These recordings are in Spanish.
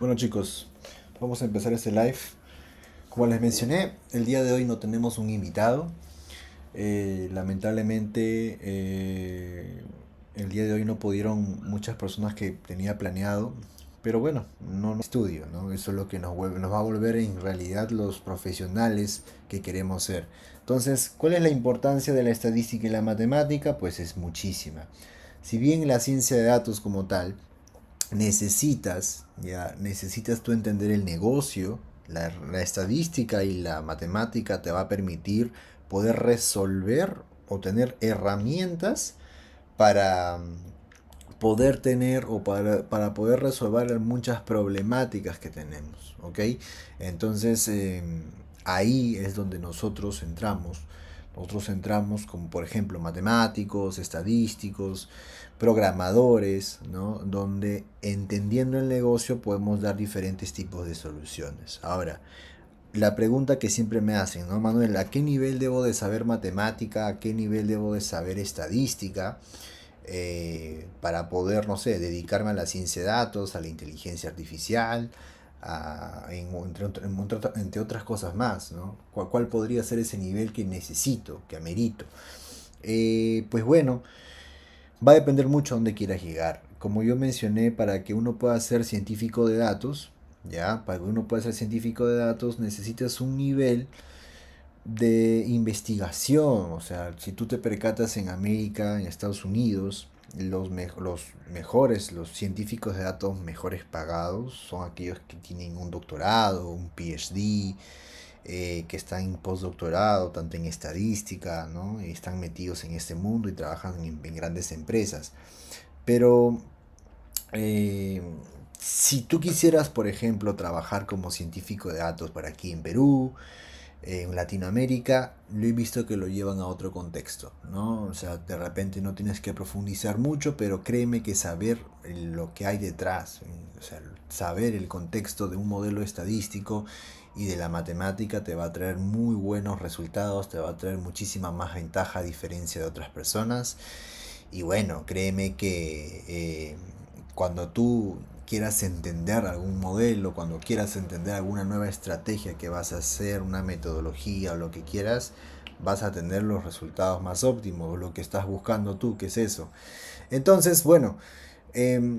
Bueno chicos, vamos a empezar este live. Como les mencioné, el día de hoy no tenemos un invitado. Lamentablemente, el día de hoy no pudieron muchas personas que tenía planeado. Pero bueno, no estudio, ¿no? Eso es lo que nos va a volver en realidad los profesionales que queremos ser. Entonces, ¿cuál es la importancia de la estadística y la matemática? Pues es muchísima. Si bien la ciencia de datos como tal necesitas tú entender el negocio, la estadística y la matemática te va a permitir poder resolver o tener herramientas para poder tener o para poder resolver muchas problemáticas que tenemos, ¿ok? Entonces ahí es donde nosotros entramos. Nosotros entramos como por ejemplo matemáticos, estadísticos, programadores, ¿no? Donde entendiendo el negocio podemos dar diferentes tipos de soluciones. Ahora, la pregunta que siempre me hacen, ¿no, Manuel? ¿A qué nivel debo de saber matemática? ¿A qué nivel debo de saber estadística? Para poder, no sé, dedicarme a la ciencia de datos, a la inteligencia artificial, entre otras cosas más, ¿no? ¿Cuál podría ser ese nivel que necesito, que amerito? Pues bueno, va a depender mucho a dónde quieras llegar. Como yo mencioné, para que uno pueda ser científico de datos, ¿ya? Para que uno pueda ser científico de datos necesitas un nivel de investigación. O sea, si tú te percatas en América, en Estados Unidos, los mejores, los científicos de datos mejores pagados son aquellos que tienen un doctorado, un PhD, que están en postdoctorado, tanto en estadística, ¿no? Y están metidos en este mundo y trabajan en grandes empresas. Pero eh, si tú quisieras, por ejemplo, trabajar como científico de datos para aquí en Perú, en Latinoamérica, lo he visto que lo llevan a otro contexto, ¿no? O sea, de repente no tienes que profundizar mucho, pero créeme que saber lo que hay detrás, o sea, saber el contexto de un modelo estadístico y de la matemática te va a traer muy buenos resultados, te va a traer muchísima más ventaja a diferencia de otras personas. Y bueno, créeme que cuando tú quieras entender algún modelo, cuando quieras entender alguna nueva estrategia que vas a hacer, una metodología o lo que quieras, vas a tener los resultados más óptimos, lo que estás buscando tú, que es eso. Entonces, bueno, eh,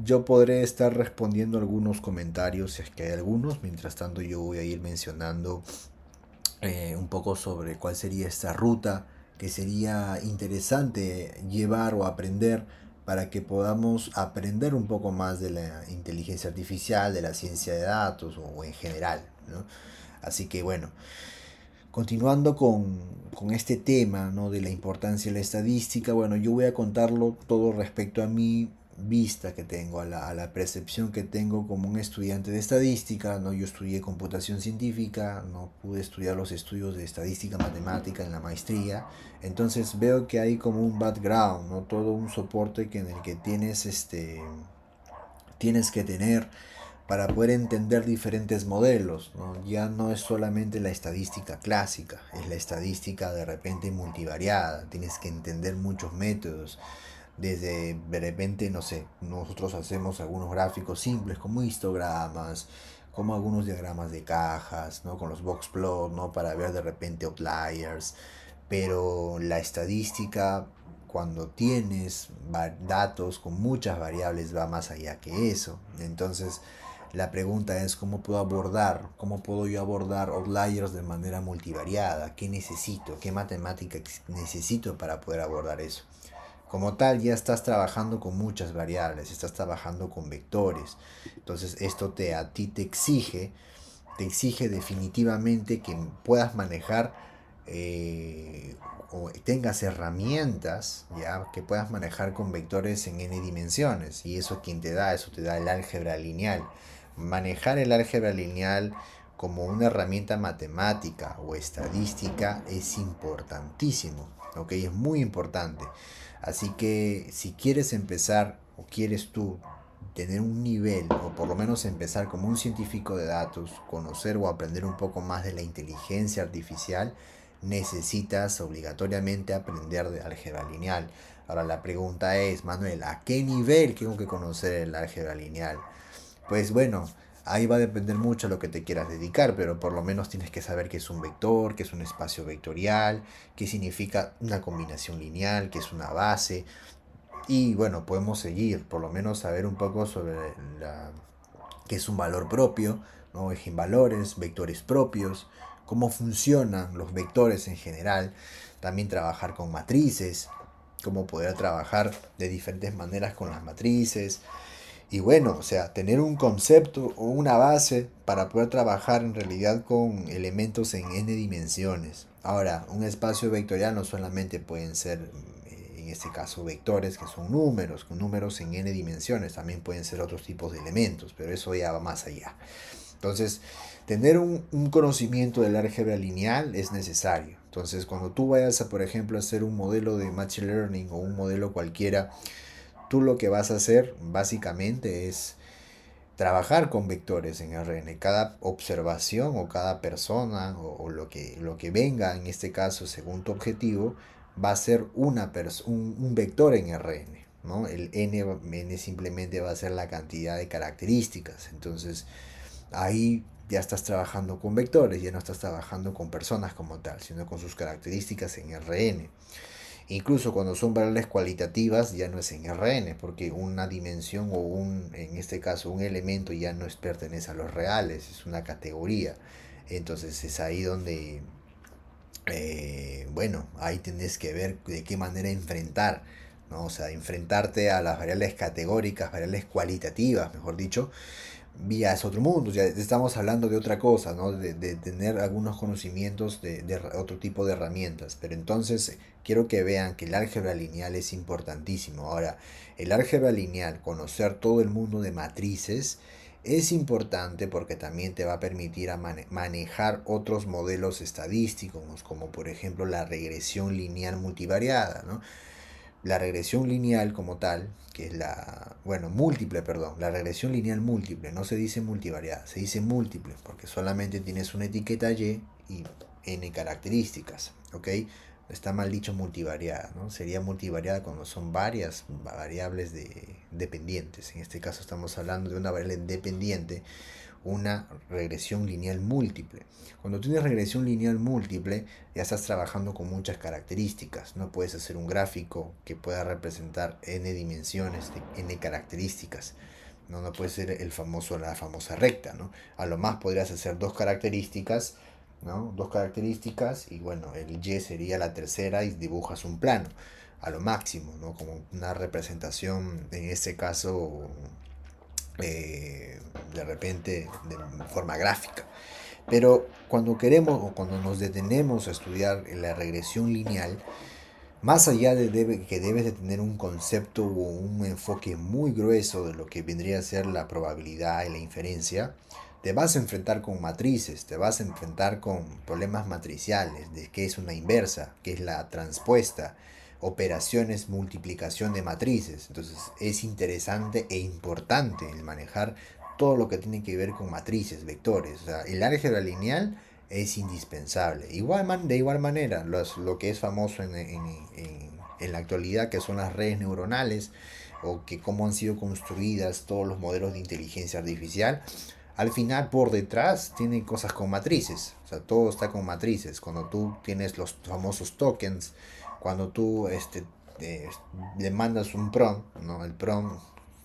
yo podré estar respondiendo algunos comentarios, si es que hay algunos. Mientras tanto, yo voy a ir mencionando un poco sobre cuál sería esta ruta que sería interesante llevar o aprender para que podamos aprender un poco más de la inteligencia artificial, de la ciencia de datos o en general, ¿no? Así que bueno, continuando con este tema, ¿no? De la importancia de la estadística, bueno, yo voy a contarlo todo respecto a mi vista que tengo, a la percepción que tengo como un estudiante de estadística, ¿no? Yo estudié computación científica, no pude estudiar los estudios de estadística matemática en la maestría, entonces veo que hay como un background, ¿no? Todo un soporte en el que tienes que tener para poder entender diferentes modelos, ¿no? Ya no es solamente la estadística clásica, es la estadística de repente multivariada, tienes que entender muchos métodos, desde de repente, no sé, nosotros hacemos algunos gráficos simples como histogramas, como algunos diagramas de cajas, ¿no? Con los box plot, ¿no? Para ver de repente outliers, pero la estadística cuando tienes datos con muchas variables va más allá que eso. Entonces, la pregunta es cómo puedo yo abordar outliers de manera multivariada, qué necesito, qué matemática necesito para poder abordar eso. Como tal, ya estás trabajando con muchas variables, estás trabajando con vectores. Entonces, esto a ti te exige definitivamente que puedas manejar o tengas herramientas ya que puedas manejar con vectores en n dimensiones, y eso quien te da eso te da el álgebra lineal. Manejar el álgebra lineal como una herramienta matemática o estadística es importantísimo, ¿ok? Es muy importante. Así que si quieres empezar o quieres tú tener un nivel o por lo menos empezar como un científico de datos, conocer o aprender un poco más de la inteligencia artificial, necesitas obligatoriamente aprender de álgebra lineal. Ahora la pregunta es, Manuel, ¿a qué nivel tengo que conocer el álgebra lineal? pues bueno, ahí va a depender mucho a lo que te quieras dedicar, pero por lo menos tienes que saber qué es un vector, qué es un espacio vectorial, qué significa una combinación lineal, qué es una base. Y bueno, podemos seguir, por lo menos saber un poco sobre la, qué es un valor propio, ¿no? Valores, vectores propios, cómo funcionan los vectores en general, también trabajar con matrices, cómo poder trabajar de diferentes maneras con las matrices, y bueno, o sea, tener un concepto o una base para poder trabajar en realidad con elementos en n dimensiones. Ahora, un espacio vectorial no solamente pueden ser, en este caso, vectores, que son números, con números en n dimensiones, también pueden ser otros tipos de elementos, pero eso ya va más allá. Entonces, tener un conocimiento del álgebra lineal es necesario. Entonces, cuando tú vayas a, por ejemplo, hacer un modelo de Machine Learning o un modelo cualquiera, tú lo que vas a hacer básicamente es trabajar con vectores en RN. Cada observación o cada persona o lo que venga, en este caso, según tu objetivo, va a ser un vector en RN. ¿No? El n simplemente va a ser la cantidad de características. Entonces, ahí ya estás trabajando con vectores, ya no estás trabajando con personas como tal, sino con sus características en RN. Incluso cuando son variables cualitativas ya no es en RN, porque una dimensión en este caso, un elemento ya no pertenece a los reales, es una categoría. Entonces es ahí donde, bueno, ahí tenés que ver de qué manera enfrentar, ¿no? O sea, enfrentarte a las variables categóricas, variables cualitativas, mejor dicho, vía es otro mundo, ya estamos hablando de otra cosa, ¿no? De tener algunos conocimientos de otro tipo de herramientas, pero entonces quiero que vean que el álgebra lineal es importantísimo. Ahora, el álgebra lineal, conocer todo el mundo de matrices, es importante porque también te va a permitir manejar otros modelos estadísticos, como por ejemplo la regresión lineal multivariada, ¿no? La regresión lineal como tal, que es la, bueno, múltiple, perdón, la regresión lineal múltiple, no se dice multivariada, se dice múltiple, porque solamente tienes una etiqueta y n características, ¿ok? Está mal dicho multivariada, ¿no? Sería multivariada cuando son varias variables dependientes. En este caso estamos hablando de una variable dependiente, una regresión lineal múltiple. Cuando tienes regresión lineal múltiple, ya estás trabajando con muchas características. No puedes hacer un gráfico que pueda representar n dimensiones, de n características. No, no puede ser la famosa recta, ¿no? A lo más podrías hacer dos características, ¿no? Dos características y bueno, el y sería la tercera y dibujas un plano a lo máximo, ¿no? Como una representación, en este caso, de repente de forma gráfica. Pero cuando queremos o cuando nos detenemos a estudiar la regresión lineal, más allá que debes de tener un concepto o un enfoque muy grueso de lo que vendría a ser la probabilidad y la inferencia, te vas a enfrentar con matrices, te vas a enfrentar con problemas matriciales, de qué es una inversa, qué es la transpuesta, operaciones, multiplicación de matrices. Entonces es interesante e importante el manejar todo lo que tiene que ver con matrices, vectores. O sea, el álgebra lineal es indispensable. De igual manera, lo que es famoso en la actualidad, que son las redes neuronales, o que cómo han sido construidas todos los modelos de inteligencia artificial, al final por detrás tienen cosas con matrices. O sea, todo está con matrices. Cuando tú tienes los famosos tokens, cuando tú le mandas un prompt, ¿no? El prompt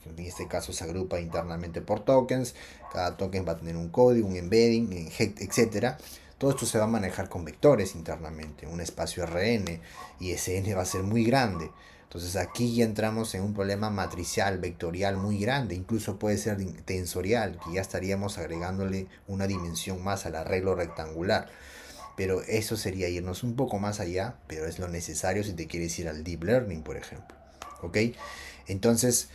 en este caso se agrupa internamente por tokens, cada token va a tener un código, un embedding, etcétera. Todo esto se va a manejar con vectores internamente, un espacio RN, y ese n va a ser muy grande. Entonces aquí ya entramos en un problema matricial, vectorial muy grande, incluso puede ser tensorial, que ya estaríamos agregándole una dimensión más al arreglo rectangular. Pero eso sería irnos un poco más allá, pero es lo necesario si te quieres ir al deep learning, por ejemplo. ¿Ok? Entonces,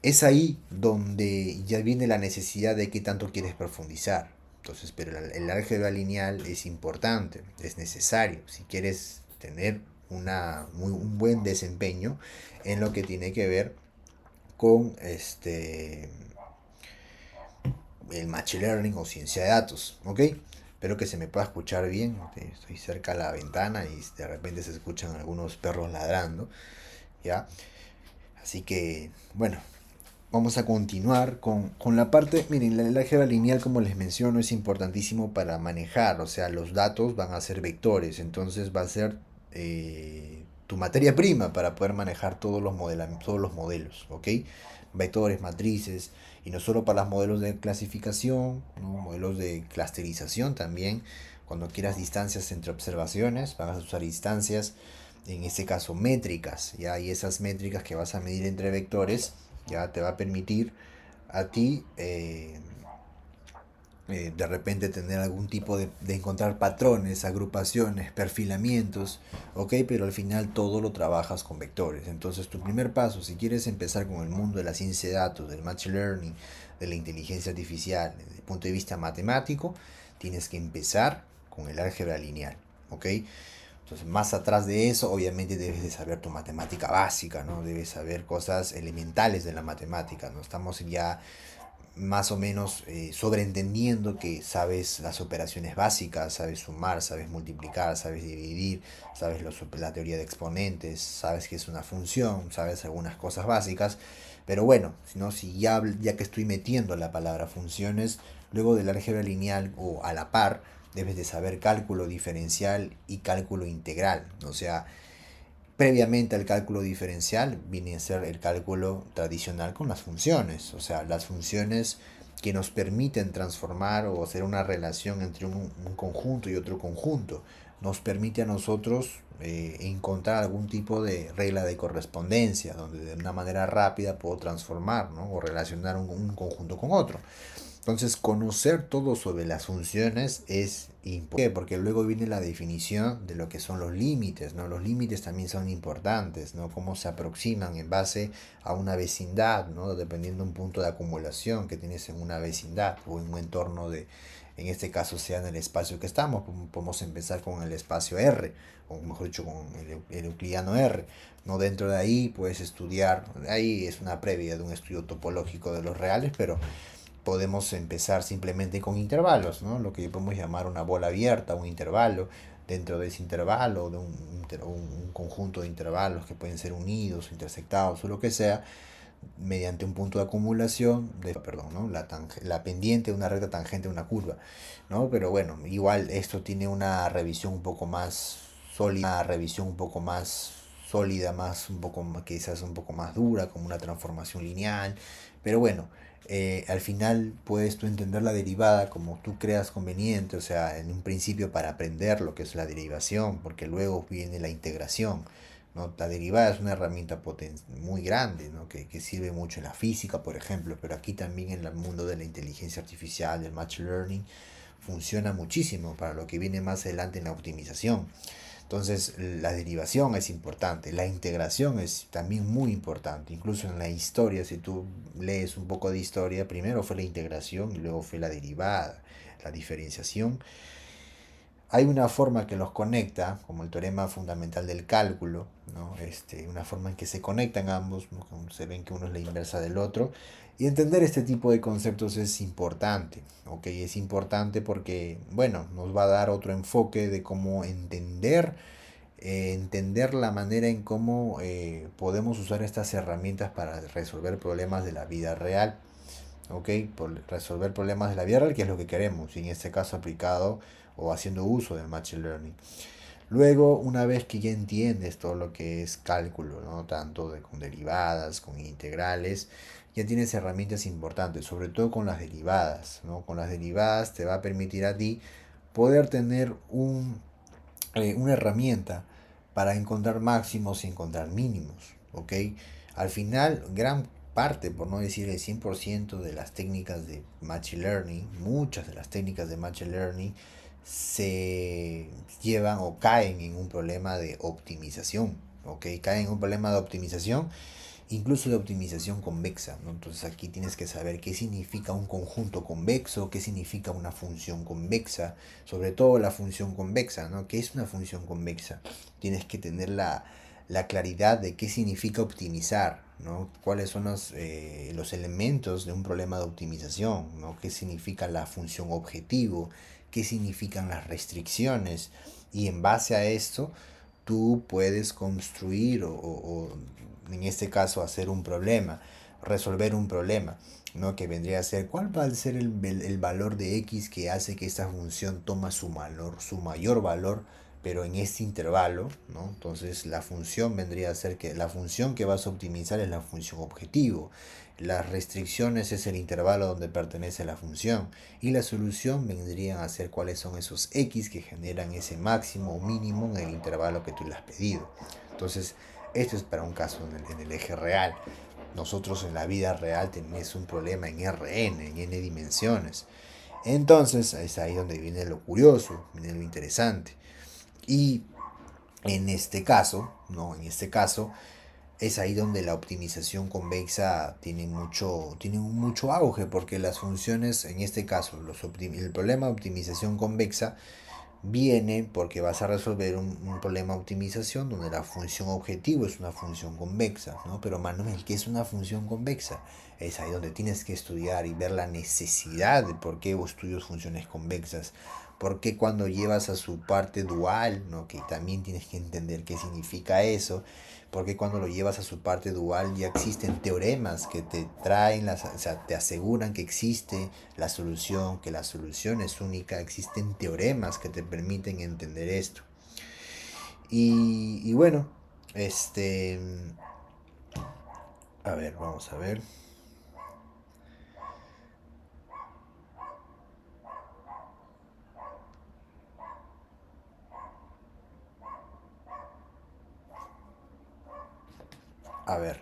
es ahí donde ya viene la necesidad de qué tanto quieres profundizar. Entonces, pero el álgebra lineal es importante, es necesario si quieres tener un buen desempeño en lo que tiene que ver con el machine learning o ciencia de datos, ¿ok? Espero que se me pueda escuchar bien. Estoy cerca de la ventana y de repente se escuchan algunos perros ladrando, ¿ya? Así que, bueno, Vamos a continuar con la parte, miren, el álgebra lineal, como les menciono, es importantísimo para manejar, o sea, los datos van a ser vectores, entonces va a ser tu materia prima para poder manejar todos los modelos, ¿ok? Vectores, matrices, y no solo para los modelos de clasificación, ¿no? Modelos de clusterización también, cuando quieras distancias entre observaciones, vas a usar distancias, en este caso métricas, ¿ya? Y esas métricas que vas a medir entre vectores ya te va a permitir a ti de repente tener algún tipo de encontrar patrones, agrupaciones, perfilamientos, ok, pero al final todo lo trabajas con vectores. Entonces tu primer paso, si quieres empezar con el mundo de la ciencia de datos, del machine learning, de la inteligencia artificial, desde el punto de vista matemático, tienes que empezar con el álgebra lineal, ok. Entonces, más atrás de eso, obviamente debes de saber tu matemática básica, ¿no? Debes saber cosas elementales de la matemática, ¿no? Estamos ya más o menos sobreentendiendo que sabes las operaciones básicas, sabes sumar, sabes multiplicar, sabes dividir, sabes la teoría de exponentes, sabes que es una función, sabes algunas cosas básicas, pero bueno, si ya que estoy metiendo la palabra funciones, luego del álgebra lineal o a la par, debes de saber cálculo diferencial y cálculo integral, o sea, previamente al cálculo diferencial viene a ser el cálculo tradicional con las funciones, o sea, las funciones que nos permiten transformar o hacer una relación entre un conjunto y otro conjunto. Nos permite a nosotros encontrar algún tipo de regla de correspondencia, donde de una manera rápida puedo transformar, ¿no? O relacionar un conjunto con otro. Entonces, conocer todo sobre las funciones es importante porque luego viene la definición de lo que son los límites, ¿no? Los límites también son importantes, ¿no? Cómo se aproximan en base a una vecindad, ¿no? Dependiendo de un punto de acumulación que tienes en una vecindad o en un entorno de, en este caso sea en el espacio que estamos, podemos empezar con el espacio R, o mejor dicho, con el euclidiano R. No, dentro de ahí puedes estudiar, ahí es una previa de un estudio topológico de los reales, pero podemos empezar simplemente con intervalos, ¿no? Lo que podemos llamar una bola abierta, un intervalo. Dentro de ese intervalo, de un conjunto de intervalos que pueden ser unidos, intersectados o lo que sea, mediante un punto de acumulación, perdón, ¿no? La pendiente de una recta tangente de una curva, ¿no? Pero bueno, igual esto tiene una revisión un poco más sólida, una revisión un poco más sólida, más un poco quizás un poco más dura, como una transformación lineal, pero bueno, al final puedes tú entender la derivada como tú creas conveniente, o sea, en un principio para aprender lo que es la derivación, porque luego viene la integración, ¿no? La derivada es una herramienta muy grande, ¿no? Que sirve mucho en la física, por ejemplo, pero aquí también en el mundo de la inteligencia artificial, del machine learning, funciona muchísimo para lo que viene más adelante en la optimización. Entonces, la derivación es importante, la integración es también muy importante. Incluso en la historia, si tú lees un poco de historia, primero fue la integración y luego fue la derivada, la diferenciación. Hay una forma que los conecta, como el teorema fundamental del cálculo, ¿no? Una forma en que se conectan ambos, ¿no? Se ven que uno es la inversa del otro. Y entender este tipo de conceptos es importante, ¿ok? Es importante porque, bueno, nos va a dar otro enfoque de cómo entender la manera en cómo podemos usar estas herramientas para resolver problemas de la vida real, ¿ok? Por resolver problemas de la vida real, que es lo que queremos, y en este caso aplicado o haciendo uso del Machine Learning. Luego, una vez que ya entiendes todo lo que es cálculo, ¿no? Tanto con derivadas, con integrales, ya tienes herramientas importantes, sobre todo con las derivadas, ¿no? Con las derivadas te va a permitir a ti poder tener una herramienta para encontrar máximos y encontrar mínimos, ¿ok? Al final, gran parte, por no decir el 100% de las técnicas de Machine Learning, muchas de las técnicas de Machine Learning se llevan o caen en un problema de optimización, ¿ok? Caen en un problema de optimización, incluso de optimización convexa, ¿no? Entonces aquí tienes que saber qué significa un conjunto convexo, qué significa una función convexa, sobre todo la función convexa, ¿no? ¿Qué es una función convexa? Tienes que tener la claridad de qué significa optimizar, ¿no? Cuáles son los elementos de un problema de optimización, ¿no? ¿Qué significa la función objetivo? ¿Qué significan las restricciones? Y en base a esto, tú puedes construir o en este caso hacer un problema. resolver un problema, ¿no? Que vendría a ser, ¿cuál va a ser el valor de x que hace que esta función toma su mayor valor, pero en este intervalo, ¿no? Entonces la función vendría a ser que la función que vas a optimizar es la función objetivo. Las restricciones es el intervalo donde pertenece la función y la solución vendrían a ser cuáles son esos x que generan ese máximo o mínimo en el intervalo que tú le has pedido. Entonces, esto es para un caso en el eje real. Nosotros en la vida real tenemos un problema en Rn, en n dimensiones. Entonces, es ahí donde viene lo curioso, viene lo interesante. Y en este caso, ¿no? En este caso, es ahí donde la optimización convexa tiene mucho auge, porque las funciones, en este caso, el problema de optimización convexa viene porque vas a resolver un problema de optimización donde la función objetivo es una función convexa, ¿no? Pero Manuel, ¿qué es una función convexa? Es ahí donde tienes que estudiar y ver la necesidad de por qué estudios funciones convexas. Porque cuando llevas a su parte dual, ¿no? Que también tienes que entender qué significa eso, porque cuando lo llevas a su parte dual ya existen teoremas que te traen, o sea, te aseguran que existe la solución, que la solución es única, existen teoremas que te permiten entender esto. Y bueno, este, a ver, vamos a ver. A ver.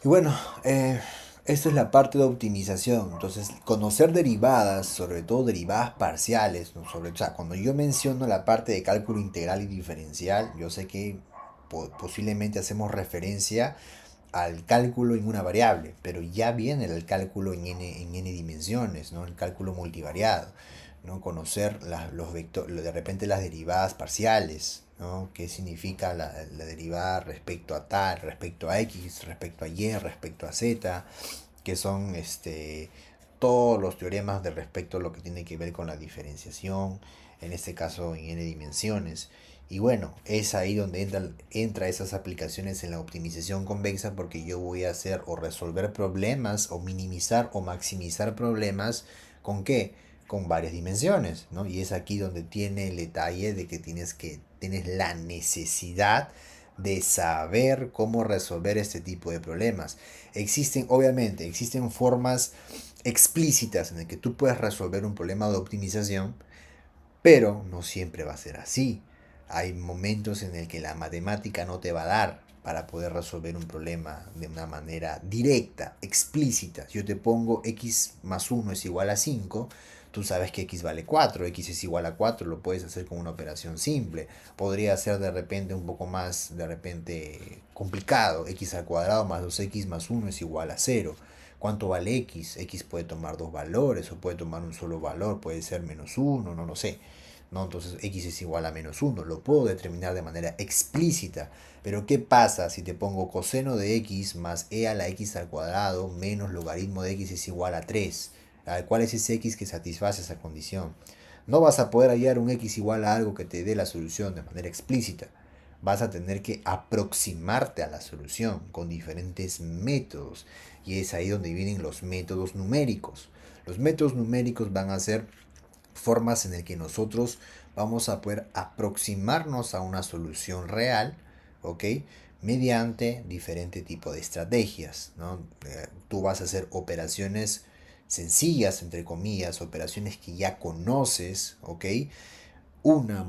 Y bueno, esto es la parte de optimización. Entonces, conocer derivadas, sobre todo derivadas parciales, ¿no? O sea, cuando yo menciono la parte de cálculo integral y diferencial, yo sé que posiblemente hacemos referencia al cálculo en una variable, pero ya viene el cálculo en n dimensiones, ¿no? El cálculo multivariado, ¿no? Conocer los vectores, de repente las derivadas parciales, ¿no? ¿Qué significa la derivada respecto a tal, respecto a x, respecto a y, respecto a z? Que son todos los teoremas de respecto a lo que tiene que ver con la diferenciación, en este caso en n dimensiones. Y bueno, es ahí donde entra esas aplicaciones en la optimización convexa, porque yo voy a hacer o resolver problemas o minimizar o maximizar problemas. ¿Con qué? Con varias dimensiones, ¿no? Y es aquí donde tiene el detalle de que tienes la necesidad de saber cómo resolver este tipo de problemas. Obviamente, existen formas explícitas en las que tú puedes resolver un problema de optimización, pero no siempre va a ser así. Hay momentos en el que la matemática no te va a dar para poder resolver un problema de una manera directa, explícita. Si yo te pongo x más 1 es igual a 5, tú sabes que x vale 4, x es igual a 4, lo puedes hacer con una operación simple. Podría ser de repente un poco más, de repente, complicado. X al cuadrado más 2x más 1 es igual a 0. ¿Cuánto vale x? X puede tomar dos valores o puede tomar un solo valor, puede ser menos 1, no lo sé. ¿No? Entonces x es igual a menos 1, lo puedo determinar de manera explícita. Pero ¿qué pasa si te pongo coseno de x más e a la x al cuadrado menos logaritmo de x es igual a 3? ¿Cuál es ese x que satisface esa condición? No vas a poder hallar un x igual a algo que te dé la solución de manera explícita. Vas a tener que aproximarte a la solución con diferentes métodos. Y es ahí donde vienen los métodos numéricos. Los métodos numéricos van a ser formas en las que nosotros vamos a poder aproximarnos a una solución real, ¿ok? Mediante diferente tipo de estrategias, ¿no? Tú vas a hacer operaciones sencillas, entre comillas, operaciones que ya conoces, ¿ok? Una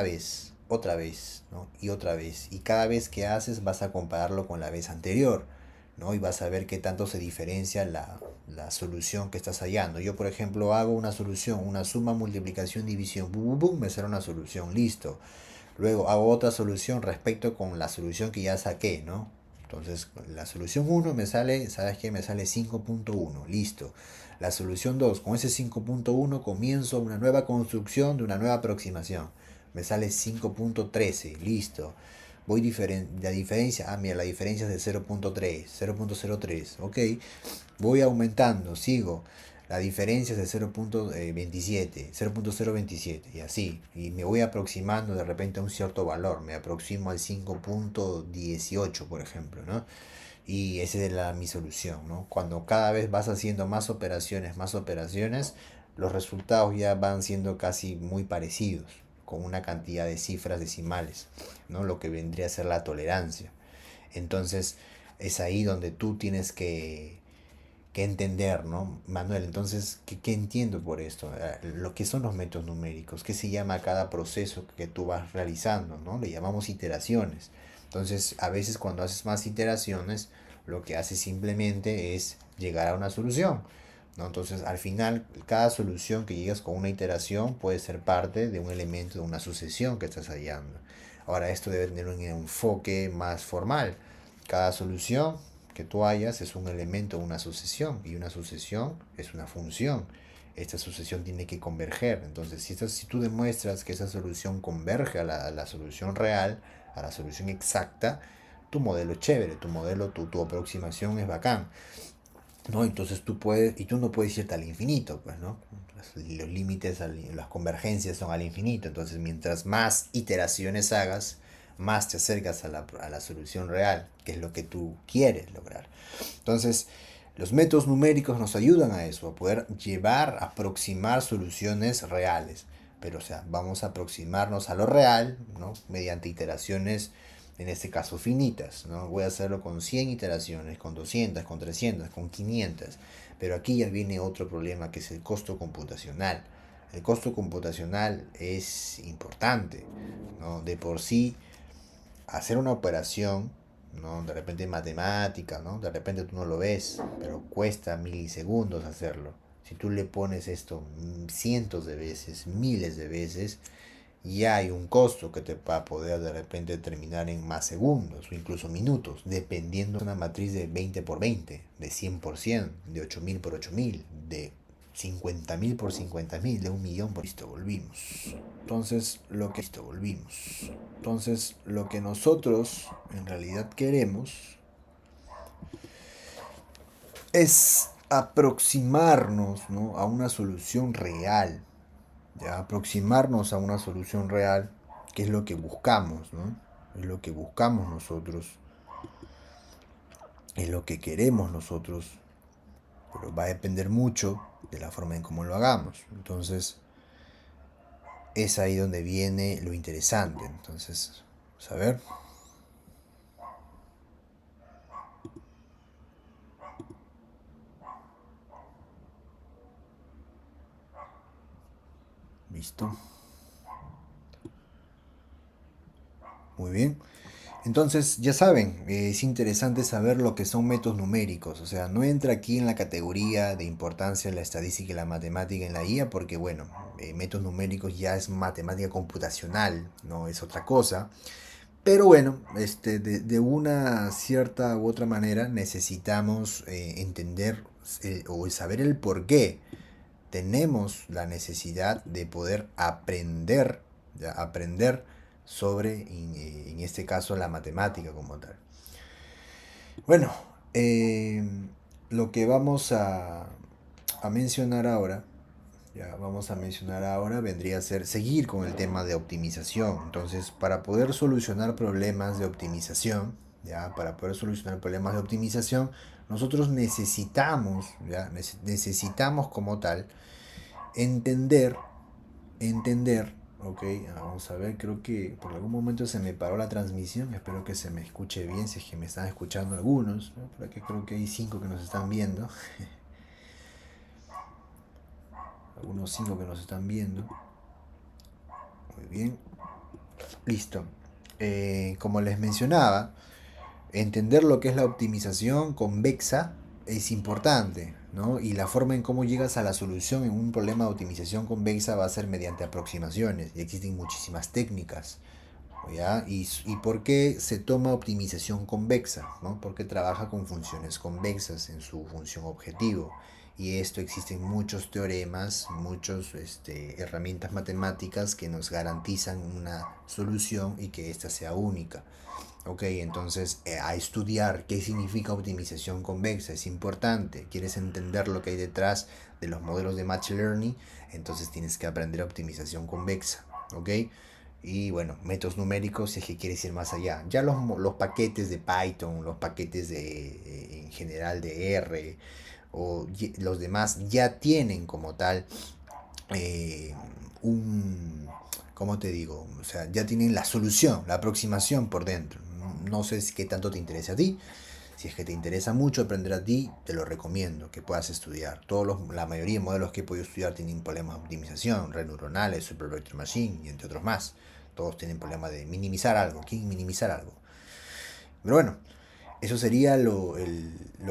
vez, otra vez, ¿no? Y otra vez. Y cada vez que haces vas a compararlo con la vez anterior, ¿no? Y vas a ver qué tanto se diferencia la solución que estás hallando. Yo, por ejemplo, hago una solución, una suma, multiplicación, división, me sale una solución, listo. Luego hago otra solución respecto con la solución que ya saqué, ¿no? Entonces, la solución 1 me sale, ¿sabes qué? Me sale 5.1, listo. La solución 2, con ese 5.1 comienzo una nueva construcción de una nueva aproximación. Me sale 5.13, listo. La diferencia, mira, la diferencia es de 0.3, 0.03, ok. Voy aumentando, sigo. La diferencia es de 0.27, 0.027 y así. Y me voy aproximando de repente a un cierto valor. Me aproximo al 5.18, por ejemplo, ¿no? Y esa es mi solución, ¿no? Cuando cada vez vas haciendo más operaciones, los resultados ya van siendo casi muy parecidos, con una cantidad de cifras decimales, ¿no? Lo que vendría a ser la tolerancia. Entonces, es ahí donde tú tienes que entender, ¿no? Manuel, entonces, ¿qué entiendo por esto? Lo que son los métodos numéricos, ¿qué se llama cada proceso que tú vas realizando, ¿no? Le llamamos iteraciones. Entonces, a veces cuando haces más iteraciones, lo que haces simplemente es llegar a una solución, ¿no? Entonces, al final, cada solución que llegas con una iteración puede ser parte de un elemento de una sucesión que estás hallando. Ahora, esto debe tener un enfoque más formal. Cada solución que tú hayas es un elemento, una sucesión, y una sucesión es una función. Esta sucesión tiene que converger. Entonces, si tú demuestras que esa solución converge a la solución real, a la solución exacta, tu modelo es chévere, tu modelo, tu aproximación es bacán, ¿no? Entonces tú puedes, y tú no puedes irte al infinito, pues, ¿no? Los límites, las convergencias son al infinito. Entonces, mientras más iteraciones hagas, más te acercas a la solución real, que es lo que tú quieres lograr. Entonces, los métodos numéricos nos ayudan a eso, a poder llevar, aproximar soluciones reales. Pero, o sea, vamos a aproximarnos a lo real, ¿no? Mediante iteraciones, en este caso finitas, ¿no? Voy a hacerlo con 100 iteraciones, con 200, con 300, con 500. Pero aquí ya viene otro problema, que es el costo computacional. El costo computacional es importante, ¿no? De por sí, hacer una operación, ¿no? De repente matemática, ¿no? De repente tú no lo ves, pero cuesta milisegundos hacerlo. Si tú le pones esto cientos de veces, miles de veces, ya hay un costo que te va a poder de repente terminar en más segundos o incluso minutos, dependiendo de una matriz de 20 por 20, de 100%, de 8000 por 8000, de 50.000 por 50.000, de 1.000.000 por... Listo, volvimos. Entonces, lo que nosotros en realidad queremos es aproximarnos, ¿no? A una solución real, ¿ya? Aproximarnos a una solución real, que es lo que buscamos, ¿no? Es lo que buscamos nosotros, es lo que queremos nosotros, pero va a depender mucho de la forma en cómo lo hagamos. Entonces, es ahí donde viene lo interesante. Entonces, vamos a ver. Listo. Muy bien. Entonces, ya saben, es interesante saber lo que son métodos numéricos. O sea, no entra aquí en la categoría de importancia la estadística y la matemática en la IA, porque, bueno, métodos numéricos ya es matemática computacional, no es otra cosa. Pero bueno, de una cierta u otra manera necesitamos entender o saber el por qué tenemos la necesidad de poder aprender, ¿ya? Aprender sobre, en este caso, la matemática como tal. Bueno, eh, lo que vamos a mencionar ahora, ya vamos a mencionar ahora, vendría a ser seguir con el tema de optimización. Entonces, para poder solucionar problemas de optimización, ya, para poder solucionar problemas de optimización, nosotros necesitamos, ya, necesitamos como tal entender, entender, ok, vamos a ver, creo que por algún momento se me paró la transmisión, espero que se me escuche bien, si es que me están escuchando algunos, ¿no? Por aquí creo que hay 5 que nos están viendo, algunos 5 que nos están viendo, muy bien, listo. Como les mencionaba, entender lo que es la optimización convexa es importante, ¿no? Y la forma en cómo llegas a la solución en un problema de optimización convexa va a ser mediante aproximaciones. Y existen muchísimas técnicas, ¿ya? ¿Y por qué se toma optimización convexa? ¿No? Porque trabaja con funciones convexas en su función objetivo. Y esto existen muchos teoremas, muchas herramientas matemáticas que nos garantizan una solución y que ésta sea única. Ok, entonces a estudiar qué significa optimización convexa es importante. ¿Quieres entender lo que hay detrás de los modelos de Machine Learning? Entonces tienes que aprender optimización convexa. Ok, y bueno, métodos numéricos si es que quieres ir más allá. Ya los paquetes de Python, los paquetes en general de R o los demás ya tienen como tal eh, un, ¿cómo te digo? O sea, ya tienen la solución, la aproximación por dentro. No sé si qué tanto te interesa a ti. Si es que te interesa mucho aprender a ti, te lo recomiendo que puedas estudiar. La mayoría de modelos que he podido estudiar tienen problemas de optimización, redes neuronales, Super Vector Machine y entre otros más. Todos tienen problemas de minimizar algo, quieren minimizar algo. Pero bueno, eso sería lo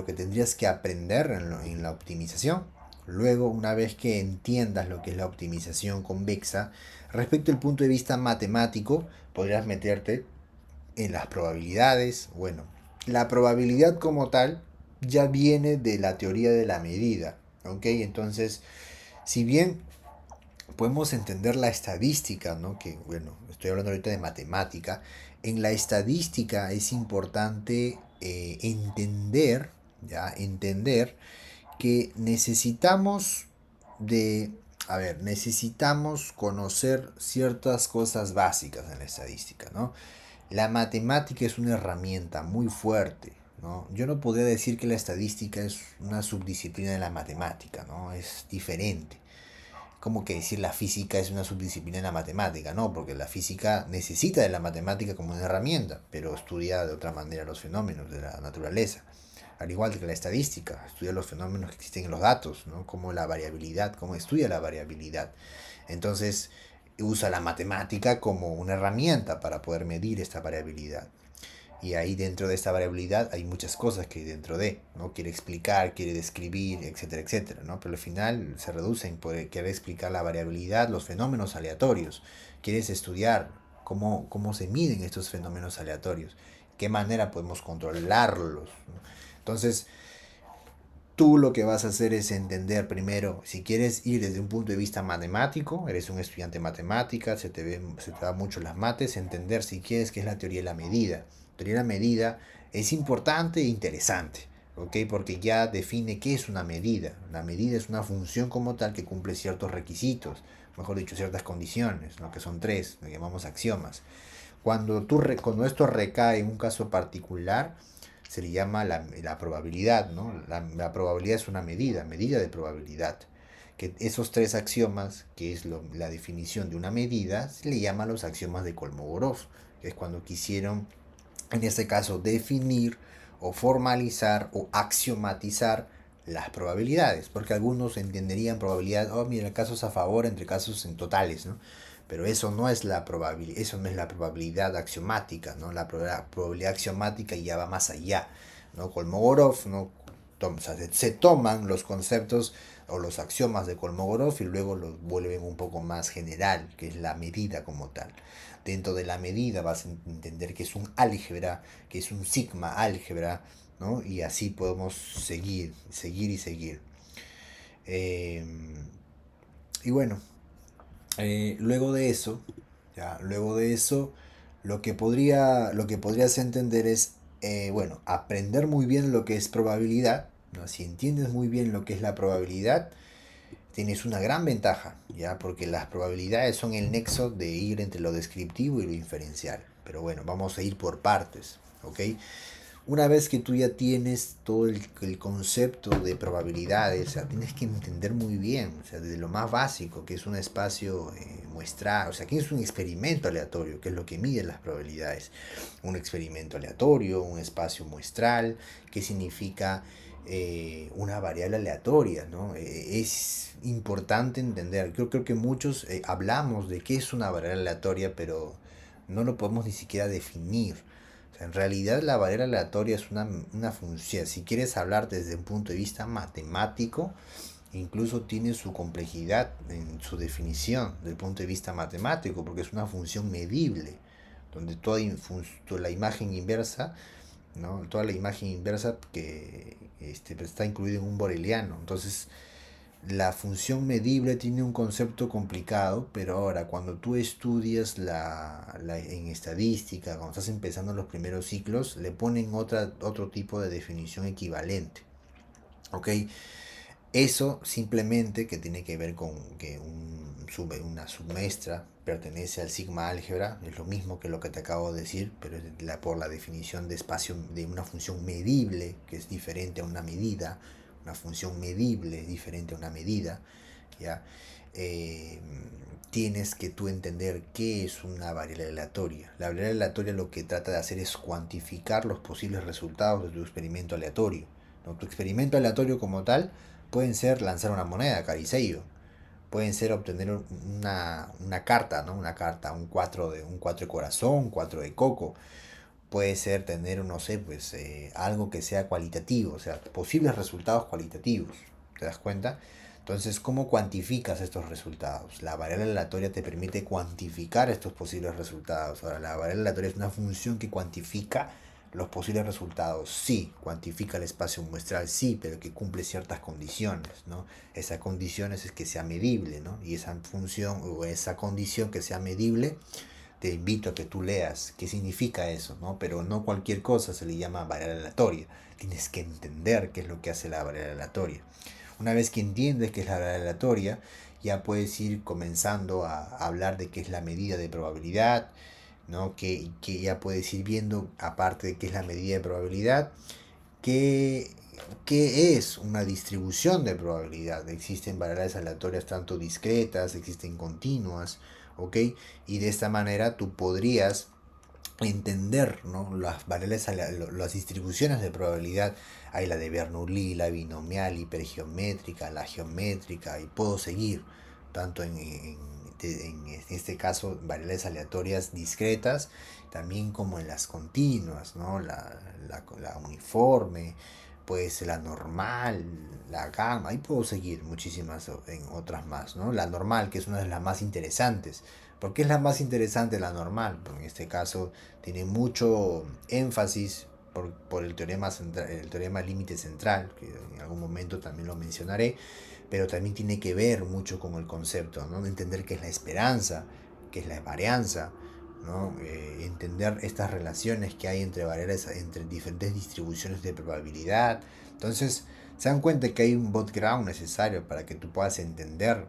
que tendrías que aprender en la optimización. Luego, una vez que entiendas lo que es la optimización convexa, respecto al punto de vista matemático, podrías meterte en las probabilidades. Bueno, la probabilidad como tal ya viene de la teoría de la medida. ¿Ok? Entonces, si bien podemos entender la estadística, ¿no? Que bueno, estoy hablando ahorita de matemática. En la estadística es importante entender, ¿ya? Entender que necesitamos de, a ver, necesitamos conocer ciertas cosas básicas en la estadística, ¿no? La matemática es una herramienta muy fuerte, ¿no? Yo no podría decir que la estadística es una subdisciplina de la matemática, ¿no? Es diferente. Como que decir la física es una subdisciplina de la matemática, no, porque la física necesita de la matemática como una herramienta, pero estudia de otra manera los fenómenos de la naturaleza. Al igual que la estadística, estudia los fenómenos que existen en los datos, ¿no? Como la variabilidad, cómo estudia la variabilidad. Entonces, usa la matemática como una herramienta para poder medir esta variabilidad. Y ahí dentro de esta variabilidad hay muchas cosas que dentro de, ¿no? Quiere explicar, quiere describir, etcétera, etcétera, ¿no? Pero al final se reduce en poder querer explicar la variabilidad, los fenómenos aleatorios. Quieres estudiar cómo se miden estos fenómenos aleatorios, qué manera podemos controlarlos, ¿no? Entonces, tú lo que vas a hacer es entender primero, si quieres ir desde un punto de vista matemático, eres un estudiante de matemáticas, se te da mucho las mates, entender si quieres qué es la teoría de la medida. La teoría de la medida es importante e interesante, ¿ok? Porque ya define qué es una medida. La medida es una función como tal que cumple ciertos requisitos, mejor dicho, ciertas condiciones, ¿no? Que son tres, lo llamamos axiomas. Cuando esto recae en un caso particular, se le llama la probabilidad, ¿no? La probabilidad es una medida de probabilidad. Que esos tres axiomas, que es la definición de una medida, se le llama los axiomas de Kolmogorov, que es cuando quisieron, en este caso, definir o formalizar o axiomatizar las probabilidades, porque algunos entenderían probabilidad, oh, mira, casos a favor entre casos en totales, ¿no? Pero eso no es la probabilidad, eso no es la probabilidad axiomática, ¿no? La probabilidad axiomática ya va más allá, ¿no? Kolmogorov, ¿no? O sea, se toman los conceptos o los axiomas de Kolmogorov y luego los vuelven un poco más general, que es la medida como tal. Dentro de la medida vas a entender que es un álgebra, que es un sigma álgebra, ¿no? Y así podemos seguir y seguir. Eh, y bueno, luego de eso, ya, luego de eso, lo que podrías entender es, bueno, aprender muy bien lo que es probabilidad, ¿no? Si entiendes muy bien lo que es la probabilidad, tienes una gran ventaja, ¿ya? Porque las probabilidades son el nexo de ir entre lo descriptivo y lo inferencial. Pero bueno, vamos a ir por partes, ¿ok? Una vez que tú ya tienes todo el concepto de probabilidades, o sea, tienes que entender muy bien, o sea, desde lo más básico, que es un espacio muestral, o sea, que es un experimento aleatorio, que es lo que mide las probabilidades. Un experimento aleatorio, un espacio muestral, qué significa una variable aleatoria, ¿no? Es importante entender, creo que muchos hablamos de qué es una variable aleatoria, pero no lo podemos ni siquiera definir. O sea, en realidad la variable aleatoria es una función. Si quieres hablar desde un punto de vista matemático, incluso tiene su complejidad en su definición desde el punto de vista matemático, porque es una función medible, donde toda la imagen inversa, ¿no? Toda la imagen inversa que está incluida en un boreliano. Entonces, la función medible tiene un concepto complicado, pero ahora cuando tú estudias en estadística, cuando estás empezando los primeros ciclos, le ponen otro tipo de definición equivalente. ¿Ok? Eso simplemente que tiene que ver con que una submaestra pertenece al sigma álgebra, es lo mismo que lo que te acabo de decir, pero es por la definición de espacio de una función medible, que es diferente a una medida, una función medible es diferente a una medida, ¿ya? Eh, Tienes que tú entender qué es una variable aleatoria. La variable aleatoria lo que trata de hacer es cuantificar los posibles resultados de tu experimento aleatorio, ¿no? Tu experimento aleatorio como tal pueden ser lanzar una moneda, caricello. Pueden ser obtener una carta, ¿no? Una carta, un 4 de corazón, un 4 de coco. Puede ser tener, no sé, pues algo que sea cualitativo, o sea, posibles resultados cualitativos. ¿Te das cuenta? Entonces, ¿cómo cuantificas estos resultados? La variable aleatoria te permite cuantificar estos posibles resultados. Ahora, la variable aleatoria es una función que cuantifica los posibles resultados. Sí, cuantifica el espacio muestral, sí, pero que cumple ciertas condiciones, ¿no? Esa condición es que sea medible, ¿no? Y esa función o esa condición que sea medible, te invito a que tú leas qué significa eso, ¿no? Pero no cualquier cosa se le llama variable aleatoria. Tienes que entender qué es lo que hace la variable aleatoria. Una vez que entiendes qué es la variable aleatoria, ya puedes ir comenzando a hablar de qué es la medida de probabilidad, ¿no? Que ya puedes ir viendo, aparte de qué es la medida de probabilidad, qué, qué es una distribución de probabilidad. Existen variables aleatorias tanto discretas, existen continuas, ¿ok? Y de esta manera tú podrías entender, ¿no? Las variables, las distribuciones de probabilidad. Hay la de Bernoulli, la binomial, hipergeométrica, la geométrica, y puedo seguir, tanto en este caso variables aleatorias discretas, también como en las continuas, ¿no? La uniforme, pues la normal, la gamma, y puedo seguir muchísimas en otras más, ¿no? La normal, que es una de las más interesantes. ¿Por qué es la más interesante la normal? Porque en este caso tiene mucho énfasis por el teorema central, el teorema límite central, que en algún momento también lo mencionaré, pero también tiene que ver mucho con el concepto, ¿no? De entender qué es la esperanza, qué es la varianza, ¿no? Entender estas relaciones que hay entre variables, entre diferentes distribuciones de probabilidad. Entonces, se dan cuenta que hay un background necesario para que tú puedas entender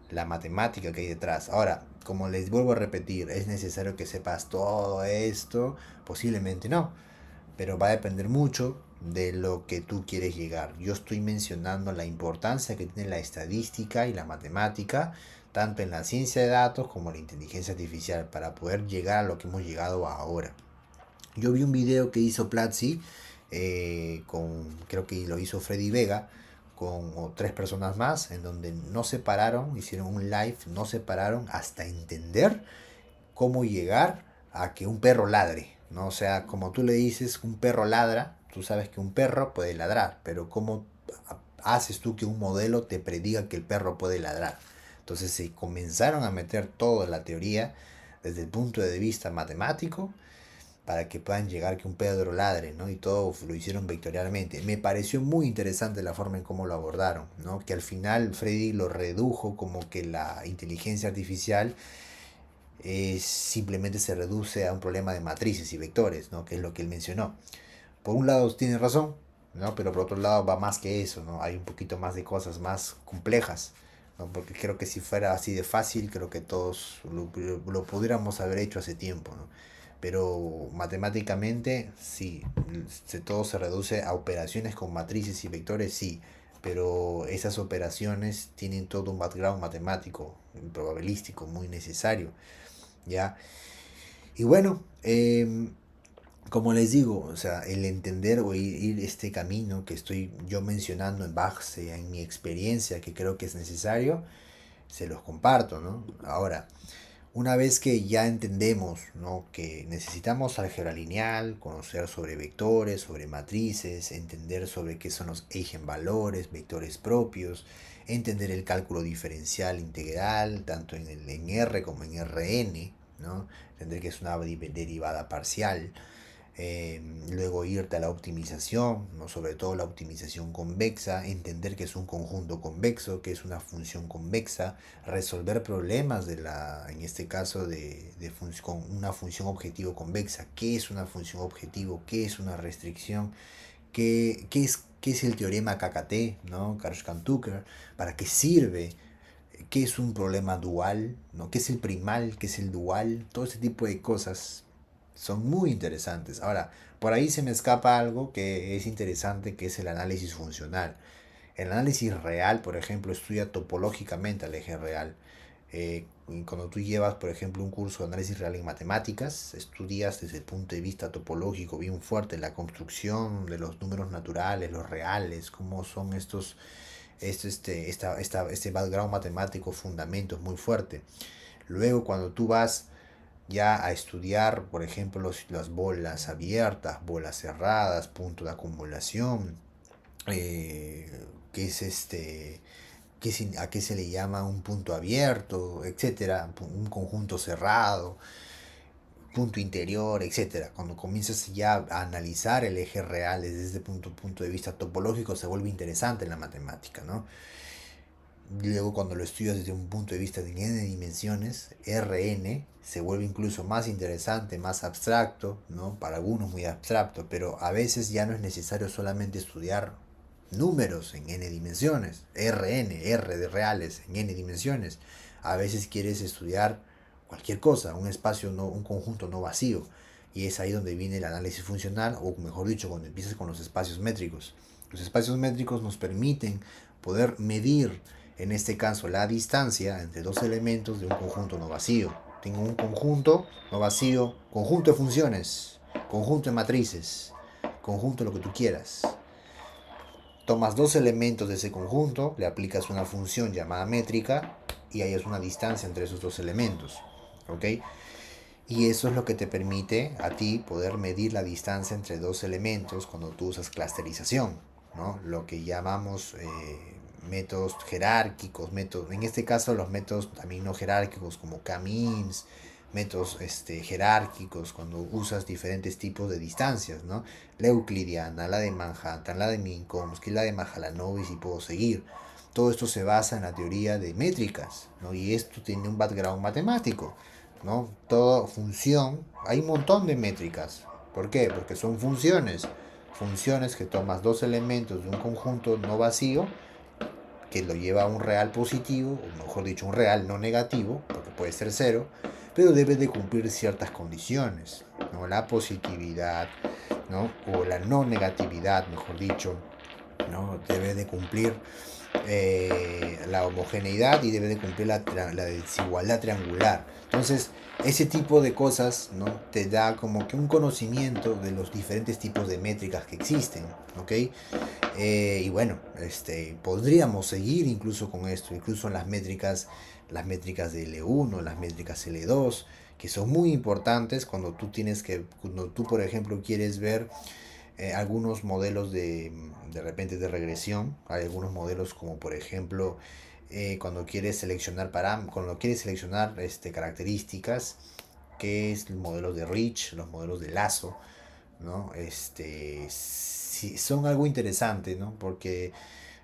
la matemática que hay detrás. Ahora, como les vuelvo a repetir, ¿es necesario que sepas todo esto? Posiblemente no, pero va a depender mucho de lo que tú quieres llegar. Yo estoy mencionando la importancia que tiene la estadística y la matemática, tanto en la ciencia de datos como en la inteligencia artificial, para poder llegar a lo que hemos llegado ahora. Yo vi un video que hizo Platzi, creo que lo hizo Freddy Vega, con tres personas más, en donde no se pararon, hicieron un live, no se pararon hasta entender cómo llegar a que un perro ladre, ¿no? O sea, como tú le dices, un perro ladra, tú sabes que un perro puede ladrar, pero ¿cómo haces tú que un modelo te prediga que el perro puede ladrar? Entonces se comenzaron a meter toda la teoría desde el punto de vista matemático para que puedan llegar que un Pedro ladre, ¿no? Y todo lo hicieron vectorialmente. Me pareció muy interesante la forma en cómo lo abordaron, ¿no? Que al final Freddy lo redujo como que la inteligencia artificial simplemente se reduce a un problema de matrices y vectores, ¿no? Que es lo que él mencionó. Por un lado tiene razón, ¿no? Pero por otro lado va más que eso, ¿no? Hay un poquito más de cosas más complejas, ¿no? Porque creo que si fuera así de fácil, creo que todos lo pudiéramos haber hecho hace tiempo, ¿no? Pero matemáticamente, sí, todo se reduce a operaciones con matrices y vectores, sí, pero esas operaciones tienen todo un background matemático, probabilístico, muy necesario, ¿ya? Y bueno, como les digo, o sea, el entender o ir este camino que estoy yo mencionando en base en mi experiencia, que creo que es necesario, se los comparto, ¿no? Ahora, una vez que ya entendemos, ¿no?, que necesitamos álgebra lineal, conocer sobre vectores, sobre matrices, entender sobre qué son los eigenvalores, vectores propios, entender el cálculo diferencial integral, tanto en R como en Rn, ¿no? Entender que es una derivada parcial, Luego irte a la optimización, ¿no? Sobre todo la optimización convexa, entender que es un conjunto convexo, que es una función convexa, resolver problemas en este caso, con una función objetivo convexa. ¿Qué es una función objetivo? ¿Qué es una restricción? ¿Qué es el teorema KKT, ¿no? Karush-Tucker? ¿Para qué sirve? ¿Qué es un problema dual? ¿No? ¿Qué es el primal? ¿Qué es el dual? Todo ese tipo de cosas son muy interesantes. Ahora, por ahí se me escapa algo que es interesante, que es el análisis funcional. El análisis real, por ejemplo, estudia topológicamente al eje real. Cuando tú llevas, por ejemplo, un curso de análisis real en matemáticas, estudias desde el punto de vista topológico bien fuerte la construcción de los números naturales, los reales, cómo son este background matemático, fundamentos muy fuerte. Luego, cuando tú vas ya a estudiar, por ejemplo, las bolas abiertas, bolas cerradas, punto de acumulación, qué es a qué se le llama un punto abierto, etcétera, un conjunto cerrado, punto interior, etcétera. Cuando comienzas ya a analizar el eje real desde este punto de vista topológico, se vuelve interesante en la matemática, ¿no? Luego, cuando lo estudias desde un punto de vista de n dimensiones, Rn se vuelve incluso más interesante, más abstracto, ¿no? Para algunos muy abstracto, pero a veces ya no es necesario solamente estudiar números en n dimensiones, R de reales en n dimensiones. A veces quieres estudiar cualquier cosa, un espacio, no, un conjunto no vacío. Y es ahí donde viene el análisis funcional, o mejor dicho, cuando empiezas con los espacios métricos. Los espacios métricos nos permiten poder medir, en este caso, la distancia entre dos elementos de un conjunto no vacío. Tengo un conjunto no vacío, conjunto de funciones, conjunto de matrices, conjunto de lo que tú quieras. Tomas dos elementos de ese conjunto, le aplicas una función llamada métrica y hay una distancia entre esos dos elementos. ¿Ok? Y eso es lo que te permite a ti poder medir la distancia entre dos elementos cuando tú usas clusterización, ¿no? Lo que llamamos métodos jerárquicos, en este caso los métodos también no jerárquicos como K-means, métodos jerárquicos cuando usas diferentes tipos de distancias, ¿no? La euclidiana, la de Manhattan, la de Minkowski, la de Mahalanobis y puedo seguir. Todo esto se basa en la teoría de métricas, ¿no? Y esto tiene un background matemático, ¿no? Toda función, hay un montón de métricas. ¿Por qué? Porque son funciones. Funciones que tomas dos elementos de un conjunto no vacío, que lo lleva a un real positivo, o mejor dicho, un real no negativo, porque puede ser cero, pero debe de cumplir ciertas condiciones, ¿no? La positividad, ¿no? O la no negatividad, mejor dicho, ¿no? Debe de cumplir la homogeneidad y debe de cumplir la desigualdad triangular. Entonces, ese tipo de cosas, ¿no? Te da como que un conocimiento de los diferentes tipos de métricas que existen, ¿ok? Y bueno, podríamos seguir incluso con esto, incluso en las métricas de L1, las métricas L2, que son muy importantes cuando tú por ejemplo quieres ver algunos modelos de repente de regresión. Hay algunos modelos como por ejemplo cuando quieres seleccionar características, que es el modelo de Rich, los modelos de Lazo, ¿no? Sí, son algo interesante, ¿no? Porque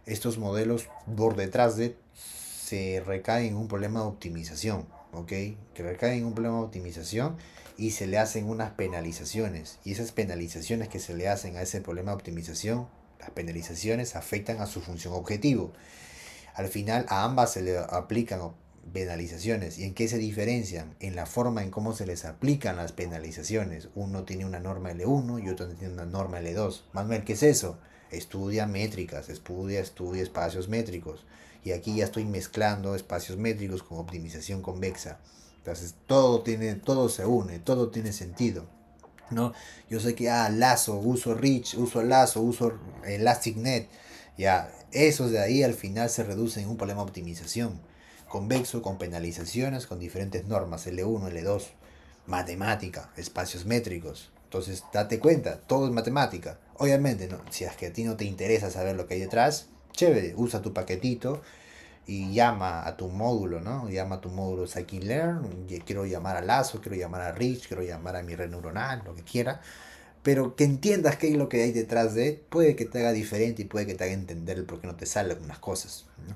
estos modelos por detrás se recaen en un problema de optimización, ¿ok? Que recaen en un problema de optimización y se le hacen unas penalizaciones. Y esas penalizaciones que se le hacen a ese problema de optimización, las penalizaciones afectan a su función objetivo. Al final a ambas se le aplican penalizaciones. ¿Y en qué se diferencian? En la forma en cómo se les aplican las penalizaciones. Uno tiene una norma L1 y otro tiene una norma L2. Manuel, ¿qué es eso? Estudia métricas, estudia espacios métricos. Y aquí ya estoy mezclando espacios métricos con optimización convexa. Entonces todo se une, todo tiene sentido, ¿no? Yo sé que, Lazo, uso Rich, uso Lazo, uso ElasticNet, ya, esos de ahí al final se reducen en un problema de optimización. Convexo, con penalizaciones, con diferentes normas, L1, L2, matemática, espacios métricos. Entonces, date cuenta, todo es matemática. Obviamente, ¿no? Si es que a ti no te interesa saber lo que hay detrás, chévere, usa tu paquetito y llama a tu módulo, ¿no? Llama a tu módulo Scikit-Learn, quiero llamar a Lazo, quiero llamar a Rich, quiero llamar a mi red neuronal, lo que quiera, pero que entiendas qué es lo que hay detrás de, puede que te haga diferente y puede que te haga entender el por qué no te salen algunas cosas, ¿no?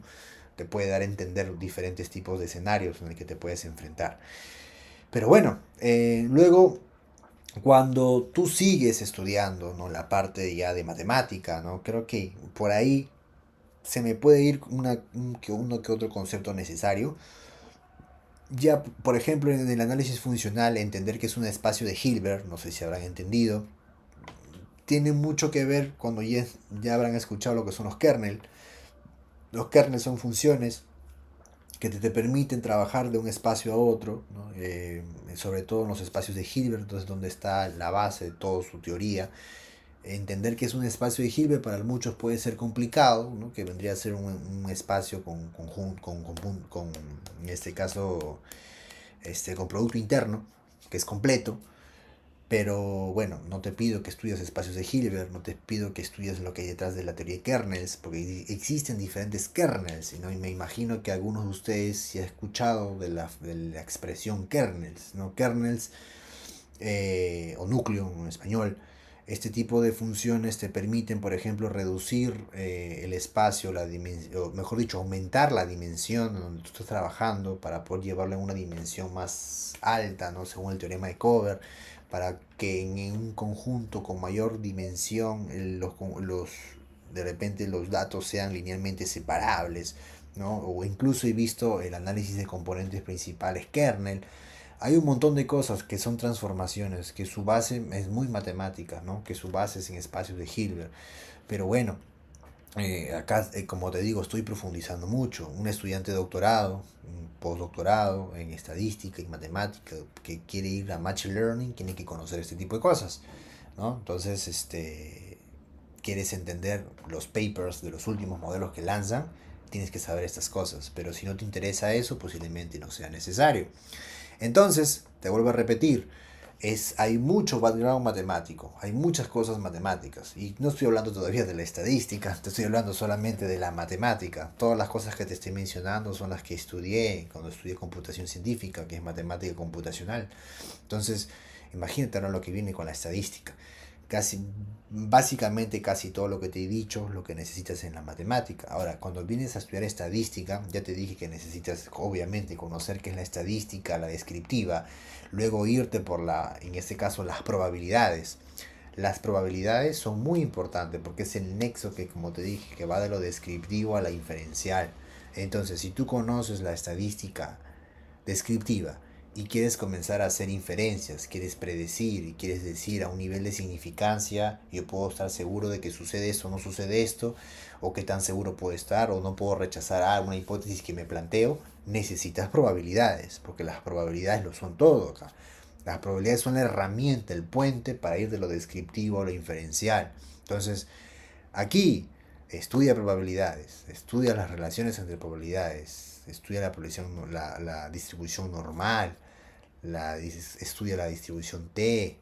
Te puede dar a entender diferentes tipos de escenarios en el que te puedes enfrentar. Pero bueno, luego cuando tú sigues estudiando, ¿no? La parte ya de matemática, ¿no? Creo que por ahí se me puede ir uno que otro concepto necesario. Ya, por ejemplo, en el análisis funcional, entender que es un espacio de Hilbert, no sé si habrán entendido, tiene mucho que ver cuando ya habrán escuchado lo que son los kernels. Los kernels son funciones que te permiten trabajar de un espacio a otro, ¿no? Sobre todo en los espacios de Hilbert, entonces donde está la base de toda su teoría. Entender que es un espacio de Hilbert para muchos puede ser complicado, ¿no? Que vendría a ser un espacio con, en este caso, con producto interno, que es completo. Pero bueno, no te pido que estudies espacios de Hilbert, no te pido que estudies lo que hay detrás de la teoría de kernels, porque existen diferentes kernels, ¿no? Y me imagino que algunos de ustedes sí han escuchado de la expresión kernels, ¿no? Kernels o núcleo en español. Este tipo de funciones te permiten, por ejemplo, reducir el espacio, la dimensión, mejor dicho, aumentar la dimensión donde tú estás trabajando para poder llevarlo a una dimensión más alta, ¿no? Según el teorema de Cover, para que en un conjunto con mayor dimensión de repente los datos sean linealmente separables, ¿no? O incluso he visto el análisis de componentes principales kernel. Hay un montón de cosas que son transformaciones, que su base es muy matemática, ¿no? Que su base es en espacios de Hilbert. Pero bueno, acá, como te digo, estoy profundizando mucho. Un estudiante de doctorado, un postdoctorado en estadística y matemática que quiere ir a Machine Learning, tiene que conocer este tipo de cosas, ¿no? Entonces, quieres entender los papers de los últimos modelos que lanzan, tienes que saber estas cosas. Pero si no te interesa eso, posiblemente no sea necesario. Entonces, te vuelvo a repetir, hay mucho background matemático, hay muchas cosas matemáticas. Y no estoy hablando todavía de la estadística, te estoy hablando solamente de la matemática. Todas las cosas que te estoy mencionando son las que estudié cuando estudié computación científica, que es matemática computacional. Entonces, imagínate ahora lo que viene con la estadística. Casi, básicamente casi todo lo que te he dicho, lo que necesitas en la matemática. Ahora, cuando vienes a estudiar estadística, ya te dije que necesitas obviamente conocer qué es la estadística, la descriptiva, luego irte por en este caso, las probabilidades. Las probabilidades son muy importantes porque es el nexo que, como te dije, que va de lo descriptivo a la inferencial. Entonces, si tú conoces la estadística descriptiva y quieres comenzar a hacer inferencias, quieres predecir y quieres decir a un nivel de significancia, yo puedo estar seguro de que sucede esto o no sucede esto, o qué tan seguro puedo estar, o no puedo rechazar alguna hipótesis que me planteo, necesitas probabilidades, porque las probabilidades lo son todo acá. Las probabilidades son la herramienta, el puente para ir de lo descriptivo a lo inferencial. Entonces, aquí estudia probabilidades, estudia las relaciones entre probabilidades, estudia la distribución normal, estudia la distribución T,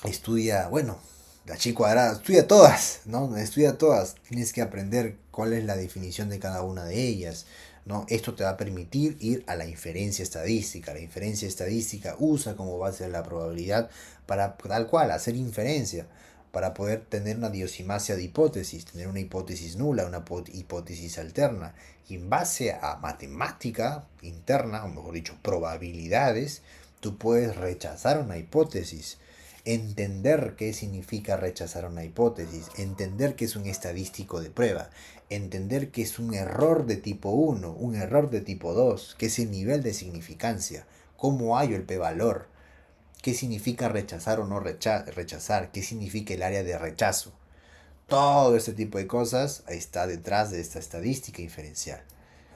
estudia, bueno, la chi cuadrada, estudia todas, ¿no? Estudia todas. Tienes que aprender cuál es la definición de cada una de ellas, ¿no? Esto te va a permitir ir a la inferencia estadística. La inferencia estadística usa como base la probabilidad para tal cual hacer inferencia, para poder tener una diosimasia de hipótesis, tener una hipótesis nula, una hipótesis alterna. Y en base a matemática interna, o mejor dicho, probabilidades, tú puedes rechazar una hipótesis, entender qué significa rechazar una hipótesis, entender que es un estadístico de prueba, entender que es un error de tipo 1, un error de tipo 2, que es el nivel de significancia, cómo hallo el p-valor, qué significa rechazar o no rechazar, qué significa el área de rechazo. Todo este tipo de cosas está detrás de esta estadística inferencial.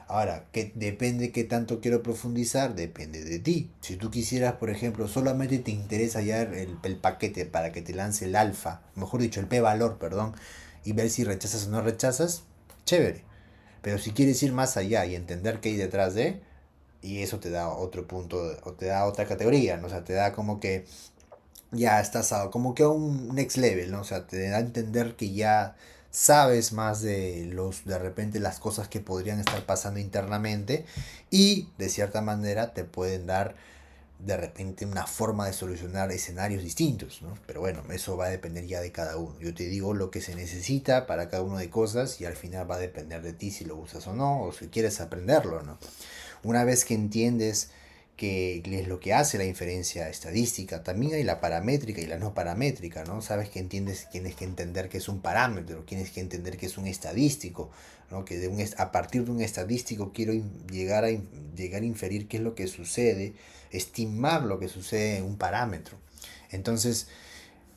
Ahora, que depende qué tanto quiero profundizar, depende de ti. Si tú quisieras, por ejemplo, solamente te interesa hallar el paquete para que te lance el alfa, mejor dicho, el p-valor, perdón, y ver si rechazas o no rechazas, chévere. Pero si quieres ir más allá y entender qué hay detrás de, y eso te da otro punto, o te da otra categoría, ¿no? O sea, te da como que ya estás como que a un next level, ¿no? O sea, te da a entender que ya sabes más de repente las cosas que podrían estar pasando internamente y de cierta manera te pueden dar de repente una forma de solucionar escenarios distintos, ¿no? Pero bueno, eso va a depender ya de cada uno. Yo te digo lo que se necesita para cada uno de cosas y al final va a depender de ti si lo usas o no, o si quieres aprenderlo o no. Una vez que entiendes que es lo que hace la inferencia estadística, también hay la paramétrica y la no paramétrica, ¿no? Sabes que entiendes, tienes que entender que es un parámetro, tienes que entender que es un estadístico, ¿no? Que a partir de un estadístico quiero llegar a inferir qué es lo que sucede, estimar lo que sucede en un parámetro. Entonces,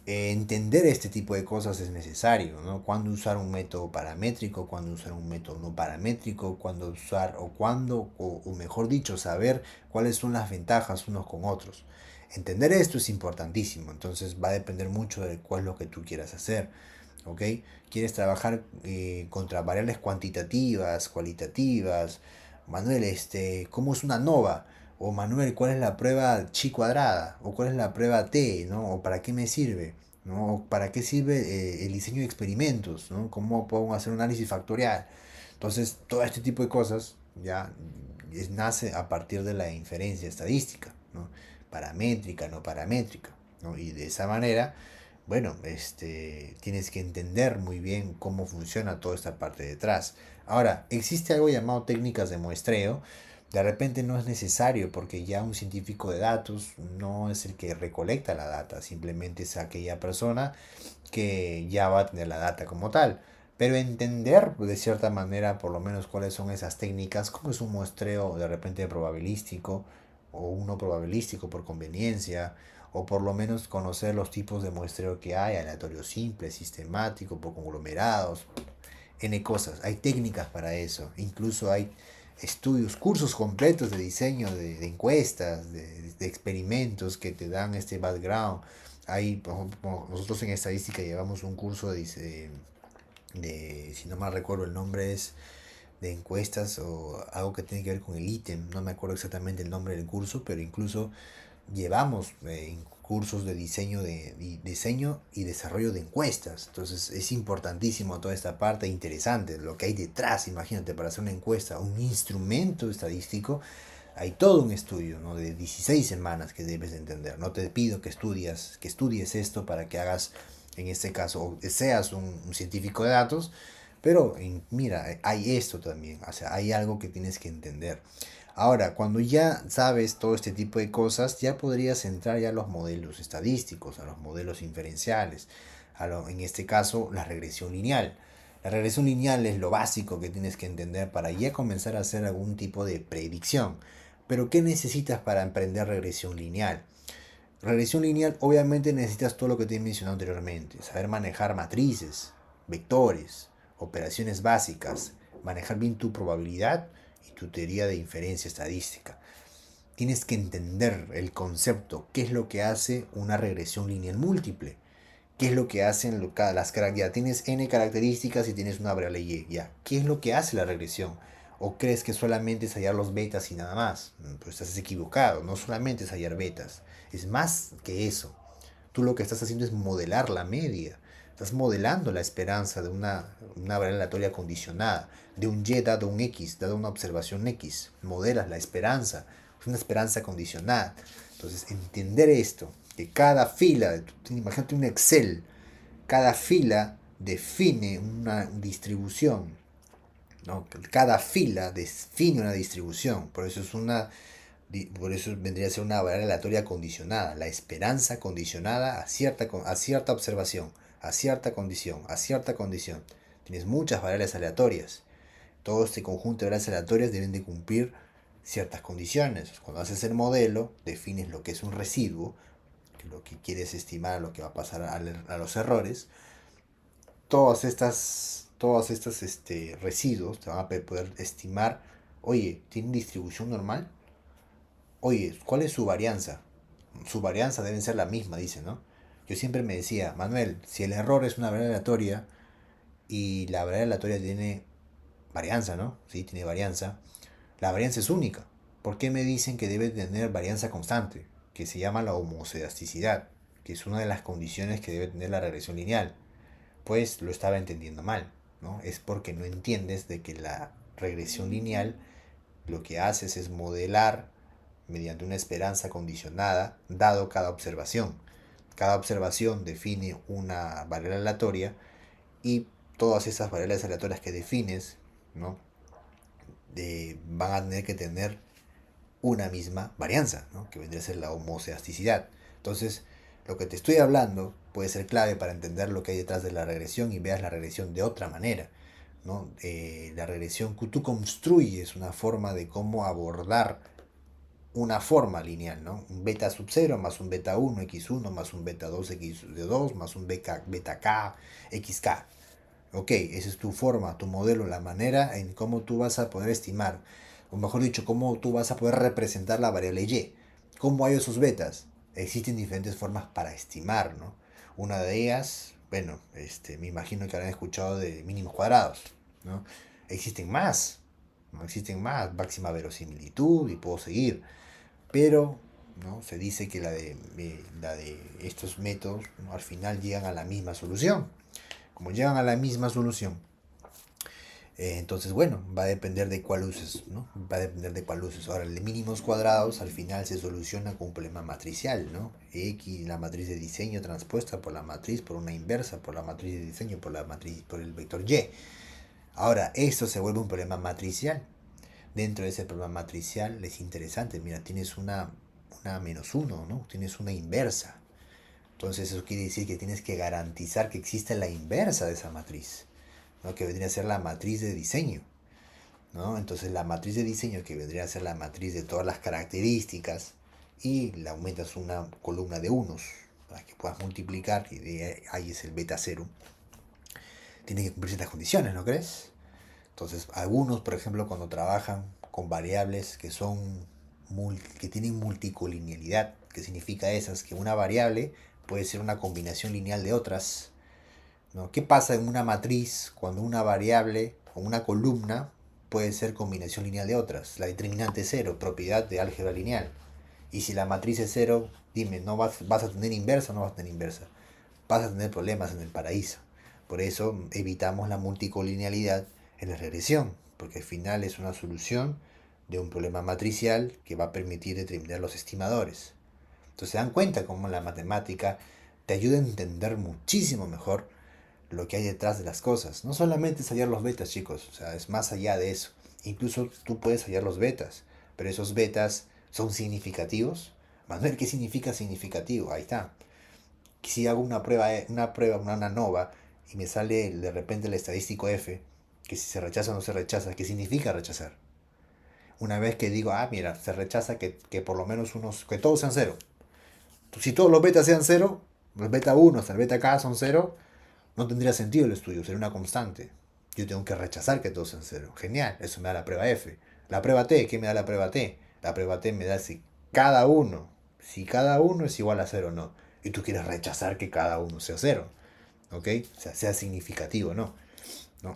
entender este tipo de cosas es necesario, ¿no? Cuándo usar un método paramétrico, cuándo usar un método no paramétrico, cuándo usar o mejor dicho, saber cuáles son las ventajas unos con otros. Entender esto es importantísimo, entonces va a depender mucho de cuál es lo que tú quieras hacer, ¿ok? ¿Quieres trabajar contra variables cuantitativas, cualitativas? Manuel, ¿cómo es una nova? O Manuel, ¿cuál es la prueba chi cuadrada? ¿O cuál es la prueba t? ¿No? ¿O para qué me sirve? ¿No? ¿O para qué sirve el diseño de experimentos? ¿No? ¿Cómo puedo hacer un análisis factorial? Entonces, todo este tipo de cosas ya nace a partir de la inferencia estadística, ¿no? Paramétrica, no paramétrica, ¿no? Y de esa manera, bueno, tienes que entender muy bien cómo funciona toda esta parte detrás. Ahora, existe algo llamado técnicas de muestreo. De repente no es necesario porque ya un científico de datos no es el que recolecta la data, simplemente es aquella persona que ya va a tener la data como tal. Pero entender de cierta manera por lo menos cuáles son esas técnicas, como es un muestreo de repente probabilístico o uno probabilístico por conveniencia, o por lo menos conocer los tipos de muestreo que hay, aleatorio simple, sistemático, por conglomerados, N cosas. Hay técnicas para eso, incluso hay estudios, cursos completos de diseño de encuestas, de experimentos que te dan este background. Hay, por ejemplo, nosotros en estadística llevamos un curso si no mal recuerdo el nombre es de encuestas o algo que tiene que ver con el ítem, no me acuerdo exactamente el nombre del curso, pero incluso llevamos cursos de diseño y desarrollo de encuestas. Entonces es importantísimo toda esta parte interesante, lo que hay detrás, imagínate, para hacer una encuesta, un instrumento estadístico, hay todo un estudio, ¿no? De 16 semanas que debes de entender. No te pido que estudies esto para que hagas, en este caso, seas un científico de datos, pero mira, hay esto también, o sea, hay algo que tienes que entender. Ahora, cuando ya sabes todo este tipo de cosas, ya podrías entrar ya a los modelos estadísticos, a los modelos inferenciales, en este caso la regresión lineal. La regresión lineal es lo básico que tienes que entender para ya comenzar a hacer algún tipo de predicción. Pero ¿qué necesitas para aprender regresión lineal? Regresión lineal obviamente necesitas todo lo que te he mencionado anteriormente, saber manejar matrices, vectores, operaciones básicas, manejar bien tu probabilidad y tu teoría de inferencia estadística. Tienes que entender el concepto, qué es lo que hace una regresión lineal múltiple, qué es lo que hacen las características. Ya tienes n características y tienes una variable y, ya. ¿Qué es lo que hace la regresión? ¿O crees que solamente es hallar los betas y nada más? Pues estás equivocado, no solamente es hallar betas, es más que eso. Tú lo que estás haciendo es modelar la media. Estás modelando la esperanza de una variable aleatoria condicionada, de un y dado un x, dado una observación x. Modelas la esperanza, es una esperanza condicionada. Entonces, entender esto, que cada fila, imagínate un Excel, cada fila define una distribución, ¿no? Cada fila define una distribución, por eso vendría a ser una variable aleatoria condicionada, la esperanza condicionada a cierta observación, a cierta condición, a cierta condición. Tienes muchas variables aleatorias. Todo este conjunto de variables aleatorias deben de cumplir ciertas condiciones. Cuando haces el modelo, defines lo que es un residuo, que lo que quieres estimar, lo que va a pasar a los errores. Todas estas residuos te van a poder estimar, oye, ¿tienen distribución normal? Oye, ¿cuál es su varianza? Su varianza debe ser la misma, dice, ¿no? Yo siempre me decía, Manuel, si el error es una variable aleatoria y la variable aleatoria tiene varianza, ¿no? Sí, tiene varianza. La varianza es única. ¿Por qué me dicen que debe tener varianza constante? Que se llama la homoscedasticidad, que es una de las condiciones que debe tener la regresión lineal. Pues lo estaba entendiendo mal, ¿no? Es porque no entiendes de que la regresión lineal lo que haces es modelar mediante una esperanza condicionada, dado cada observación. Cada observación define una variable aleatoria y todas esas variables aleatorias que defines, ¿no? Van a tener que tener una misma varianza, ¿no? Que vendría a ser la homoceasticidad. Entonces, lo que te estoy hablando puede ser clave para entender lo que hay detrás de la regresión y veas la regresión de otra manera, ¿no? La regresión, tú construyes una forma de cómo abordar una forma lineal, ¿no? Un beta sub 0 más un beta 1 x1 más un beta 2 x2 más un beta k xk. Ok, esa es tu forma, tu modelo, la manera en cómo tú vas a poder estimar, o mejor dicho, cómo tú vas a poder representar la variable y. ¿Cómo hay esos betas? Existen diferentes formas para estimar, ¿no? Una de ellas, bueno, me imagino que habrán escuchado de mínimos cuadrados, ¿no? Existen más, ¿no? Existen más, máxima verosimilitud y puedo seguir, pero ¿no? Se dice que la de estos métodos, ¿no? Al final llegan a la misma solución. Como llegan a la misma solución, entonces, bueno, va a depender de cuál uses, ¿no? Va a depender de cuál uses. Ahora, el de mínimos cuadrados al final se soluciona con un problema matricial, ¿no? X, la matriz de diseño transpuesta por la matriz, por una inversa, por la matriz de diseño, por la matriz, por el vector Y. Ahora, esto se vuelve un problema matricial. Dentro de ese problema matricial es interesante, mira, tienes una menos uno, ¿no? Tienes una inversa. Entonces eso quiere decir que tienes que garantizar que existe la inversa de esa matriz, ¿no? Que vendría a ser la matriz de diseño, ¿no? Entonces la matriz de diseño, que vendría a ser la matriz de todas las características, y le aumentas una columna de unos para que puedas multiplicar, y de ahí es el beta cero. Tiene que cumplir ciertas condiciones, ¿no crees? Entonces algunos, por ejemplo, cuando trabajan con variables que tienen multicolinealidad, que significa esas, que una variable puede ser una combinación lineal de otras, ¿no? ¿Qué pasa en una matriz cuando una variable o una columna puede ser combinación lineal de otras? La determinante es cero, propiedad de álgebra lineal. Y si la matriz es cero, dime, ¿no vas a tener inversa o no vas a tener inversa? Vas a tener problemas en el paraíso. Por eso evitamos la multicolinealidad en la regresión, porque al final es una solución de un problema matricial que va a permitir determinar los estimadores. Entonces se dan cuenta cómo la matemática te ayuda a entender muchísimo mejor lo que hay detrás de las cosas. No solamente es hallar los betas, chicos, o sea, es más allá de eso. Incluso tú puedes hallar los betas, pero esos betas son significativos. Manuel, ¿qué significa significativo? Ahí está. Si hago una nova, y me sale de repente el estadístico F, que si se rechaza o no se rechaza, ¿qué significa rechazar? Una vez que digo, mira, se rechaza que por lo menos que todos sean cero. Si todos los betas sean cero, el beta 1 hasta el beta k son cero, no tendría sentido el estudio, sería una constante. Yo tengo que rechazar que todos sean cero. Genial, eso me da la prueba F. La prueba T, ¿qué me da la prueba T? La prueba T me da si cada uno es igual a cero o no. Y tú quieres rechazar que cada uno sea cero. ¿Ok? O sea, sea significativo, ¿no? ¿No?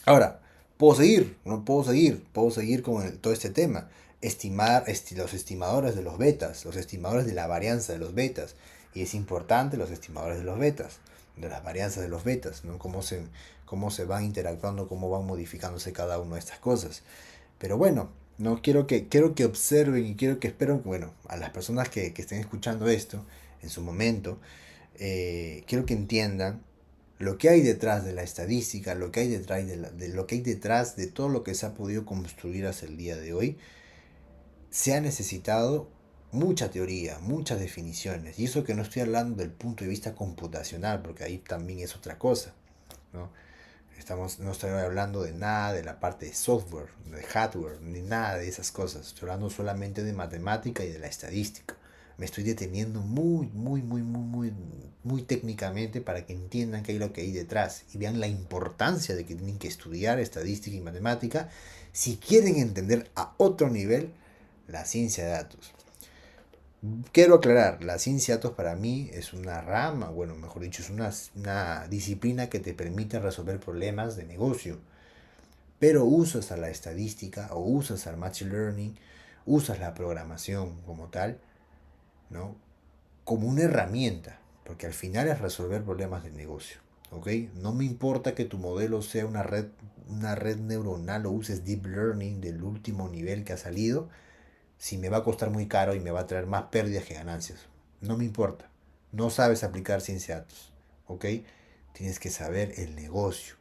Ahora, puedo seguir con todo este tema. Estimar los estimadores de los betas, los estimadores de la varianza de los betas. Y es importante los estimadores de los betas, de las varianzas de los betas, ¿no? Cómo se van interactuando, cómo van modificándose cada una de estas cosas. Pero bueno, no quiero que observen y espero, bueno, a las personas que estén escuchando esto en su momento, quiero que entiendan lo que hay detrás de la estadística, lo que hay detrás lo que hay detrás de todo lo que se ha podido construir hasta el día de hoy. Se ha necesitado mucha teoría, muchas definiciones, y eso que no estoy hablando del punto de vista computacional, porque ahí también es otra cosa, ¿no? No estoy hablando de nada de la parte de software, de hardware, ni nada de esas cosas. Estoy hablando solamente de matemática y de la estadística. Me estoy deteniendo muy técnicamente para que entiendan qué es lo que hay detrás y vean la importancia de que tienen que estudiar estadística y matemática si quieren entender a otro nivel la ciencia de datos. Quiero aclarar, la ciencia de datos para mí es una rama, bueno, mejor dicho, es una disciplina que te permite resolver problemas de negocio. Pero usas a la estadística o usas al machine learning, usas la programación como tal, ¿no? Como una herramienta, porque al final es resolver problemas de negocio. ¿Ok? No me importa que tu modelo sea una red neuronal o uses deep learning del último nivel que ha salido, si me va a costar muy caro y me va a traer más pérdidas que ganancias? No me importa. No sabes aplicar ciencia de datos, ¿ok? Tienes que saber el negocio.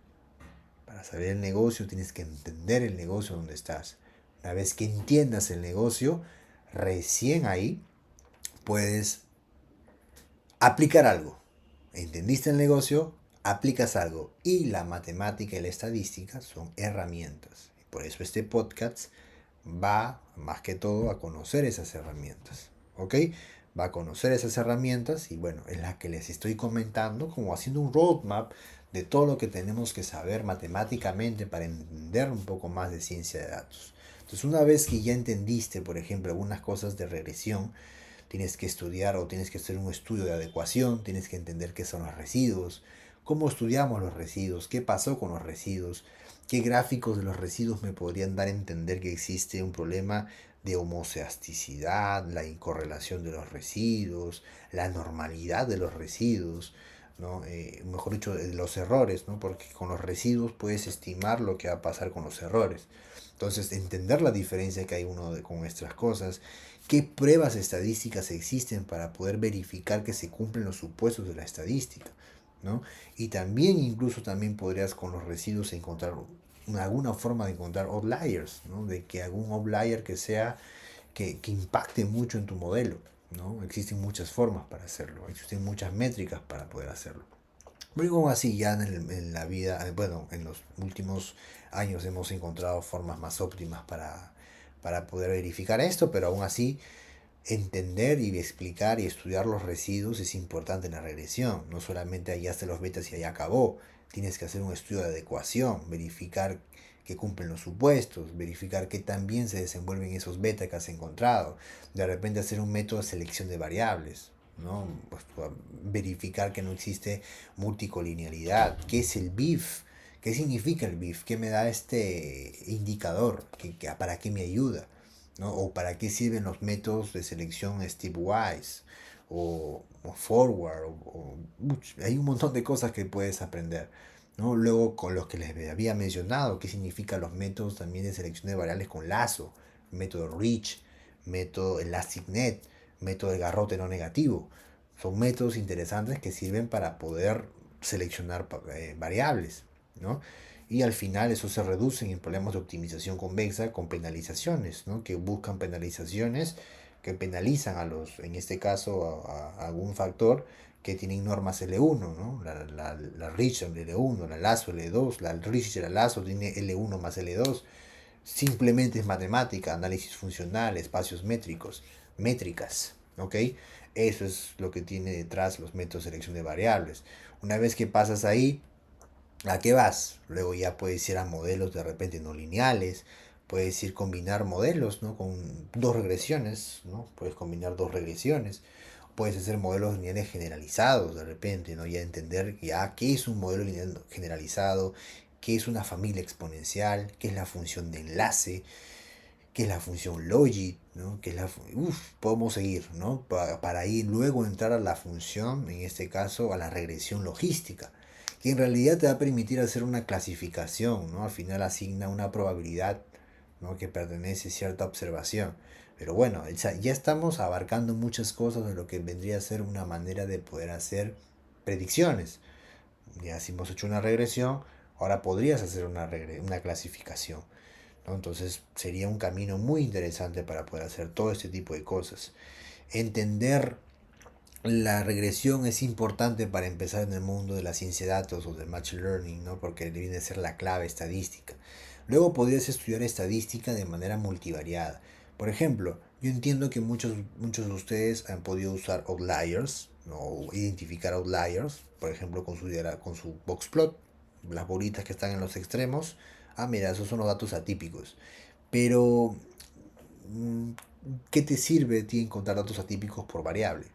Para saber el negocio tienes que entender el negocio donde estás. Una vez que entiendas el negocio, recién ahí puedes aplicar algo. ¿Entendiste el negocio? Aplicas algo. Y la matemática y la estadística son herramientas. Por eso este podcast va más que todo a conocer esas herramientas. ¿Ok? Va a conocer esas herramientas y bueno, es la que les estoy comentando, como haciendo un roadmap de todo lo que tenemos que saber matemáticamente para entender un poco más de ciencia de datos. Entonces, una vez que ya entendiste, por ejemplo, algunas cosas de regresión, tienes que estudiar o tienes que hacer un estudio de adecuación, tienes que entender qué son los residuos, cómo estudiamos los residuos, qué pasó con los residuos, qué gráficos de los residuos me podrían dar a entender que existe un problema de homoceasticidad, la incorrelación de los residuos, la normalidad de los residuos, ¿no? Mejor dicho, de los errores, ¿no? Porque con los residuos puedes estimar lo que va a pasar con los errores. Entonces, entender la diferencia que hay con nuestras cosas, qué pruebas estadísticas existen para poder verificar que se cumplen los supuestos de la estadística, ¿no? Y también incluso también podrías con los residuos encontrar alguna forma de encontrar outliers, ¿no? De que algún outlier que sea que impacte mucho en tu modelo, ¿no? Existen muchas formas para hacerlo, existen muchas métricas para poder hacerlo. Pero aún así ya en la vida, bueno, en los últimos años hemos encontrado formas más óptimas para poder verificar esto, pero aún así entender y explicar y estudiar los residuos es importante en la regresión. No solamente hallaste los betas y ahí acabó. Tienes que hacer un estudio de adecuación, verificar que cumplen los supuestos, verificar que también se desenvuelven esos betas que has encontrado. De repente hacer un método de selección de variables, ¿no? Pues, verificar que no existe multicolinealidad. ¿Qué es el BIF? ¿Qué significa el BIF? ¿Qué me da este indicador? ¿Para qué me ayuda? ¿No? O para qué sirven los métodos de selección Stepwise o Forward. Hay un montón de cosas que puedes aprender. ¿No? Luego con los que les había mencionado, qué significan los métodos también de selección de variables con lazo, método Rich, método ElasticNet, método de garrote no negativo. Son métodos interesantes que sirven para poder seleccionar variables, ¿no? Y al final eso se reduce en problemas de optimización convexa con penalizaciones, ¿no? Que buscan penalizaciones que penalizan a los, en este caso, a algún factor que tienen normas L1, ¿no? La Rich L1, la Lazo L2, la Rich y la Lazo tiene L1 más L2. Simplemente es matemática, análisis funcional, espacios métricos, métricas, ¿ok? Eso es lo que tiene detrás los métodos de selección de variables. Una vez que pasas ahí, ¿a qué vas? Luego ya puedes ir a modelos de repente no lineales, puedes ir combinar modelos, ¿no? Con dos regresiones, ¿no? Puedes combinar dos regresiones, puedes hacer modelos lineales generalizados de repente, ¿no? Ya entender ya qué es un modelo lineal generalizado, qué es una familia exponencial, qué es la función de enlace, qué es la función logit, ¿no? Qué es podemos seguir, ¿no? Para ahí luego entrar a la función, en este caso a la regresión logística, que en realidad te va a permitir hacer una clasificación, ¿no? Al final asigna una probabilidad, ¿no? Que pertenece a cierta observación. Pero bueno, ya estamos abarcando muchas cosas de lo que vendría a ser una manera de poder hacer predicciones. Ya si hemos hecho una regresión, ahora podrías hacer una clasificación, ¿no? Entonces sería un camino muy interesante para poder hacer todo este tipo de cosas. Entender la regresión es importante para empezar en el mundo de la ciencia de datos o del machine learning, ¿no? Porque viene a ser la clave estadística. Luego podrías estudiar estadística de manera multivariada. Por ejemplo, yo entiendo que muchos de ustedes han podido usar outliers, ¿no? O identificar outliers, por ejemplo, con su boxplot, las bolitas que están en los extremos. Ah, mira, esos son los datos atípicos. Pero, mm, ¿qué te sirve de ti encontrar datos atípicos por variable?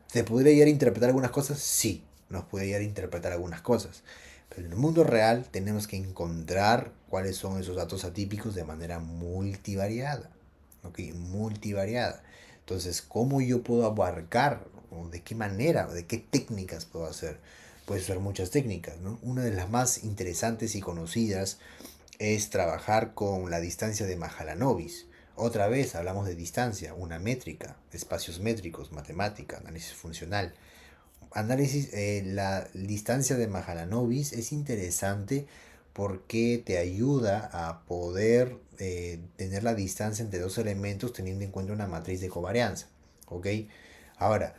¿Se podría llegar a interpretar algunas cosas? Sí, nos puede llegar a interpretar algunas cosas. Pero en el mundo real tenemos que encontrar cuáles son esos datos atípicos de manera multivariada. ¿Ok? Multivariada. Entonces, ¿cómo yo puedo abarcar? ¿O de qué manera? ¿O de qué técnicas puedo hacer? Puede ser muchas técnicas, ¿no? Una de las más interesantes y conocidas es trabajar con la distancia de Mahalanobis. Otra vez hablamos de distancia, una métrica, espacios métricos, matemática, análisis funcional. La distancia de Mahalanobis es interesante porque te ayuda a poder tener la distancia entre dos elementos teniendo en cuenta una matriz de covarianza. ¿Ok? Ahora,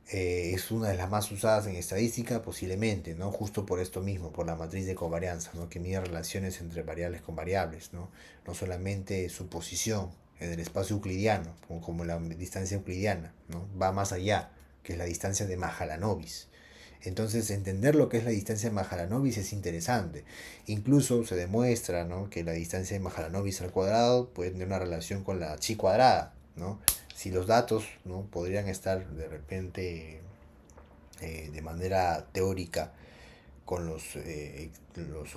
es una de las más usadas en estadística posiblemente, ¿no? Justo por esto mismo, por la matriz de covarianza, ¿no? Que mide relaciones entre variables con variables, ¿no? No solamente su posición en el espacio euclidiano, como la distancia euclidiana, ¿no? Va más allá, que es la distancia de Mahalanobis. Entonces, entender lo que es la distancia de Mahalanobis es interesante. Incluso se demuestra, ¿no?, que la distancia de Mahalanobis al cuadrado puede tener una relación con la chi cuadrada, ¿no? Si los datos, ¿no?, podrían estar de repente de manera teórica con los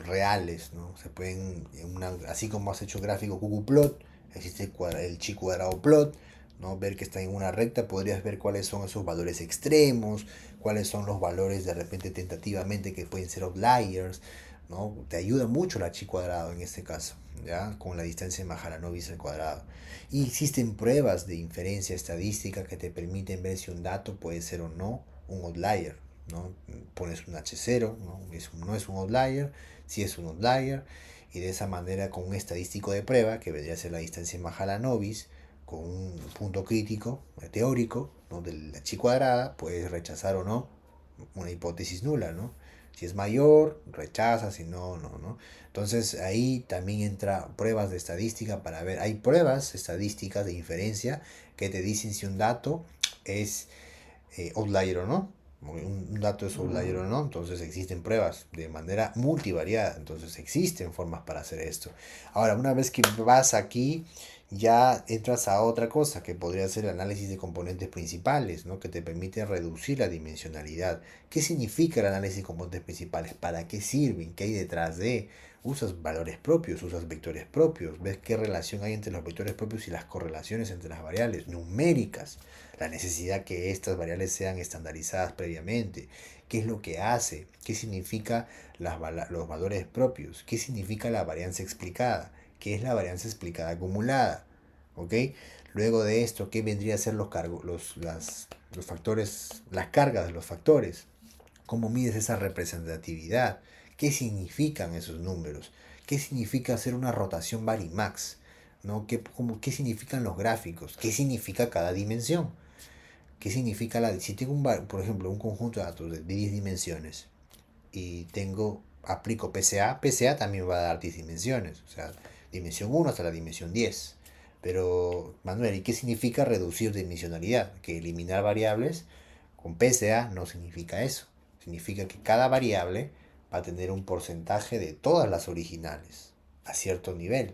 reales, ¿no? Se pueden, así como has hecho gráfico ggplot, existe el chi cuadrado plot, ¿no? Ver que está en una recta, podrías ver cuáles son esos valores extremos, cuáles son los valores de repente tentativamente que pueden ser outliers, ¿no? Te ayuda mucho la chi cuadrado en este caso, ¿ya? Con la distancia de Mahalanobis al cuadrado. Y existen pruebas de inferencia estadística que te permiten ver si un dato puede ser o no un outlier, ¿no? Pones un H0, ¿no? No es un outlier, si es un outlier, y de esa manera con un estadístico de prueba, que vendría a ser la distancia de Mahalanobis, con un punto crítico teórico, ¿no?, de la chi cuadrada, puedes rechazar o no una hipótesis nula, ¿no? Si es mayor, rechaza, si no, no, ¿no? Entonces ahí también entra pruebas de estadística para ver, hay pruebas estadísticas de inferencia que te dicen si un dato es outlier o no. Un dato es outlier o no, entonces existen pruebas de manera multivariada, entonces existen formas para hacer esto. Ahora, una vez que vas aquí, ya entras a otra cosa que podría ser el análisis de componentes principales, ¿no?, que te permite reducir la dimensionalidad. ¿Qué significa el análisis de componentes principales? ¿Para qué sirven? ¿Qué hay detrás de? Usas valores propios, usas vectores propios, ves qué relación hay entre los vectores propios y las correlaciones entre las variables numéricas, la necesidad que estas variables sean estandarizadas previamente, qué es lo que hace, qué significa los valores propios, qué significa la varianza explicada, qué es la varianza explicada acumulada, ¿ok? Luego de esto, ¿qué vendría a ser los factores, las cargas de los factores? ¿Cómo mides esa representatividad? ¿Qué significan esos números? ¿Qué significa hacer una rotación Varimax? ¿No? ¿Qué significan los gráficos? ¿Qué significa cada dimensión? ¿Qué significa si tengo por ejemplo, un conjunto de datos de 10 dimensiones y aplico PCA, PCA también va a dar 10 dimensiones, o sea, dimensión 1 hasta la dimensión 10. Pero, Manuel, ¿y qué significa reducir dimensionalidad? Que eliminar variables con PCA no significa eso. Significa que cada variable va a tener un porcentaje de todas las originales a cierto nivel.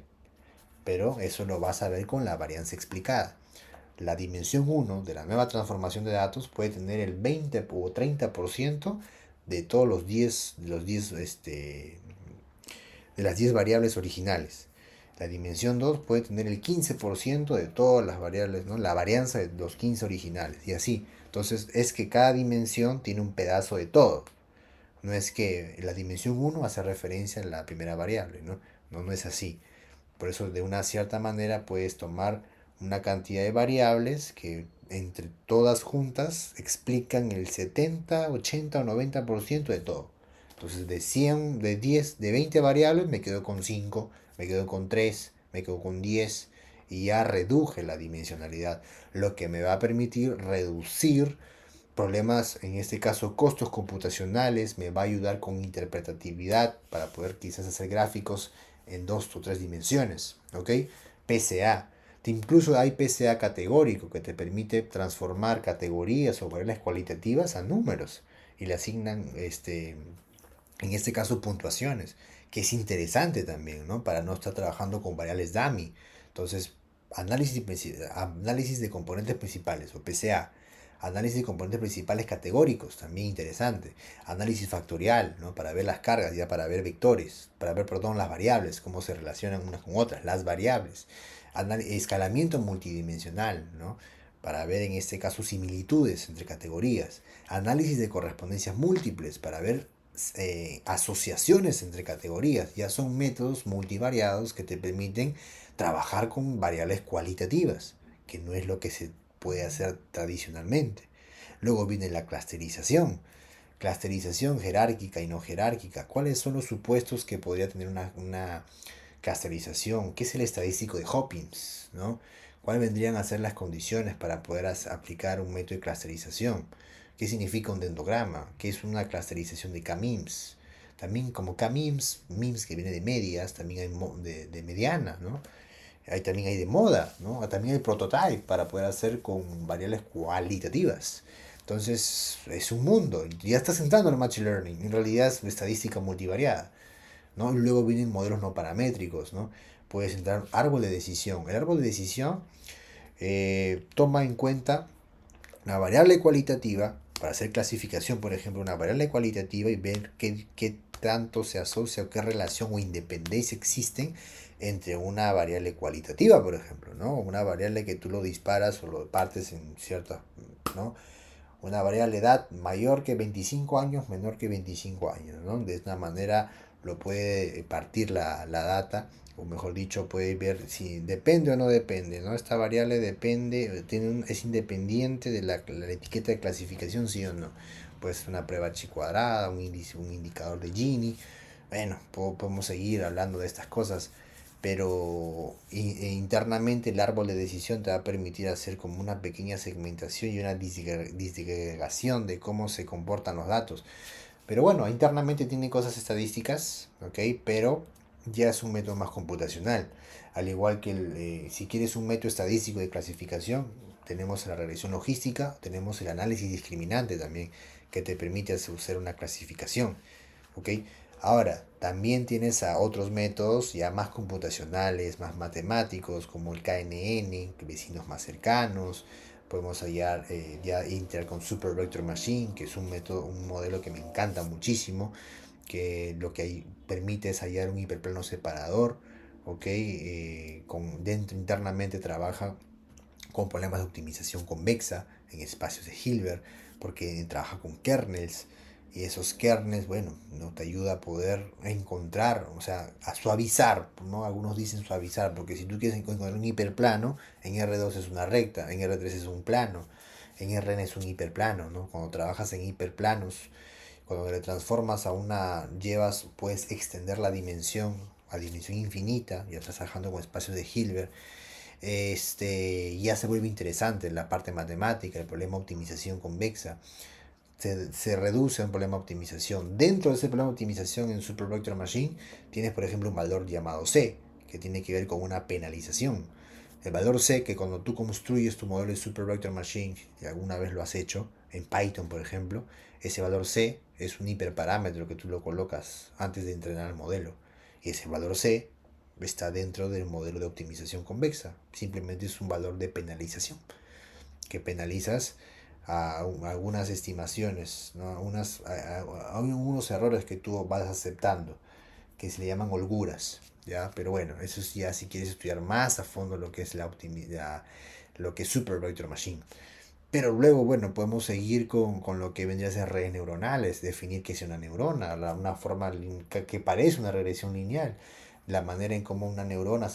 Pero eso lo vas a ver con la varianza explicada. La dimensión 1 de la nueva transformación de datos puede tener el 20 o 30% de todos de las 10 variables originales. La dimensión 2 puede tener el 15% de todas las variables, ¿no?, la varianza de los 15 originales, y así. Entonces es que cada dimensión tiene un pedazo de todo. No es que la dimensión 1 hace referencia a la primera variable, ¿no? No, no es así. Por eso, de una cierta manera, puedes tomar una cantidad de variables que entre todas juntas explican el 70, 80 o 90% de todo. Entonces, de 100, de 10, de 20 variables me quedo con 5, me quedo con 3, me quedo con 10 y ya reduje la dimensionalidad, lo que me va a permitir reducir problemas, en este caso costos computacionales, me va a ayudar con interpretatividad para poder quizás hacer gráficos en 2 o 3 dimensiones, ¿ok? PCA. Incluso hay PCA categórico que te permite transformar categorías o variables cualitativas a números y le asignan, en este caso, puntuaciones, que es interesante también, ¿no? Para no estar trabajando con variables dummy. Entonces, análisis de componentes principales o PCA. Análisis de componentes principales categóricos, también interesante. Análisis factorial, ¿no?, para ver las cargas, ya para ver vectores, para ver, perdón, las variables, cómo se relacionan unas con otras, las variables. Escalamiento multidimensional, ¿no?, para ver en este caso similitudes entre categorías. Análisis de correspondencias múltiples, para ver asociaciones entre categorías, ya son métodos multivariados que te permiten trabajar con variables cualitativas, que no es lo que se puede hacer tradicionalmente. Luego viene la clusterización jerárquica y no jerárquica. ¿Cuáles son los supuestos que podría tener una clusterización? ¿Qué es el estadístico de Hopkins? ¿No? ¿Cuáles vendrían a ser las condiciones para poder aplicar un método de clusterización? ¿Qué significa un dendrograma? ¿Qué es una clusterización de K-memes? También como K-memes, memes que viene de medias, también hay de mediana, ¿no? También hay de moda, ¿no? También hay prototype para poder hacer con variables cualitativas. Entonces, es un mundo. Ya estás entrando en el Machine Learning. En realidad es estadística multivariada, ¿no? Luego vienen modelos no paramétricos, ¿no? Puedes entrar árbol de decisión. El árbol de decisión toma en cuenta una variable cualitativa para hacer clasificación, por ejemplo, una variable cualitativa y ver qué tanto se asocia o qué relación o independencia existen entre una variable cualitativa, por ejemplo, ¿no? Una variable que tú lo disparas o lo partes en ciertas, ¿no? Una variable edad mayor que 25 años, menor que 25 años, ¿no? De esta manera lo puede partir la data, o mejor dicho, puede ver si depende o no depende, ¿no? Esta variable depende, es independiente de la etiqueta de clasificación, sí o no. Pues una prueba chi cuadrada, un índice, un indicador de Gini. Bueno, podemos seguir hablando de estas cosas, pero internamente el árbol de decisión te va a permitir hacer como una pequeña segmentación y una disgregación de cómo se comportan los datos. Pero bueno, internamente tiene cosas estadísticas, ¿ok? Pero ya es un método más computacional. Al igual que si quieres un método estadístico de clasificación, tenemos la regresión logística, tenemos el análisis discriminante también, que te permite hacer una clasificación, ¿ok? Ahora, también tienes a otros métodos ya más computacionales, más matemáticos, como el KNN, vecinos más cercanos. Podemos hallar ya integrar con Super Vector Machine, que es un método, un modelo que me encanta muchísimo, que lo que permite es hallar un hiperplano separador, ¿ok? Dentro internamente trabaja con problemas de optimización convexa en espacios de Hilbert, porque trabaja con kernels, y esos kernels, bueno, no te ayuda a poder encontrar, o sea, a suavizar, ¿no? Algunos dicen suavizar, porque si tú quieres encontrar un hiperplano, en R2 es una recta, en R3 es un plano, en Rn es un hiperplano, ¿no? Cuando trabajas en hiperplanos, cuando le transformas a una, puedes extender la dimensión a dimensión infinita, ya estás trabajando con espacios de Hilbert, ya se vuelve interesante la parte matemática, el problema de optimización convexa. Se reduce a un problema de optimización. Dentro de ese problema de optimización en Super Vector Machine tienes, por ejemplo, un valor llamado C, que tiene que ver con una penalización. El valor C, que cuando tú construyes tu modelo de Super Vector Machine, y alguna vez lo has hecho, en Python, por ejemplo, ese valor C es un hiperparámetro que tú lo colocas antes de entrenar el modelo. Y ese valor C está dentro del modelo de optimización convexa. Simplemente es un valor de penalización, que penalizas algunas estimaciones, ¿no? Hay unos errores que tú vas aceptando, que se le llaman holguras, ¿ya? Pero bueno, eso es ya si quieres estudiar más a fondo lo que es lo que es Super Vector Machine. Pero luego, bueno, podemos seguir con lo que vendría a ser redes neuronales, definir qué es una neurona, una forma que parece una regresión lineal, la manera en cómo una neurona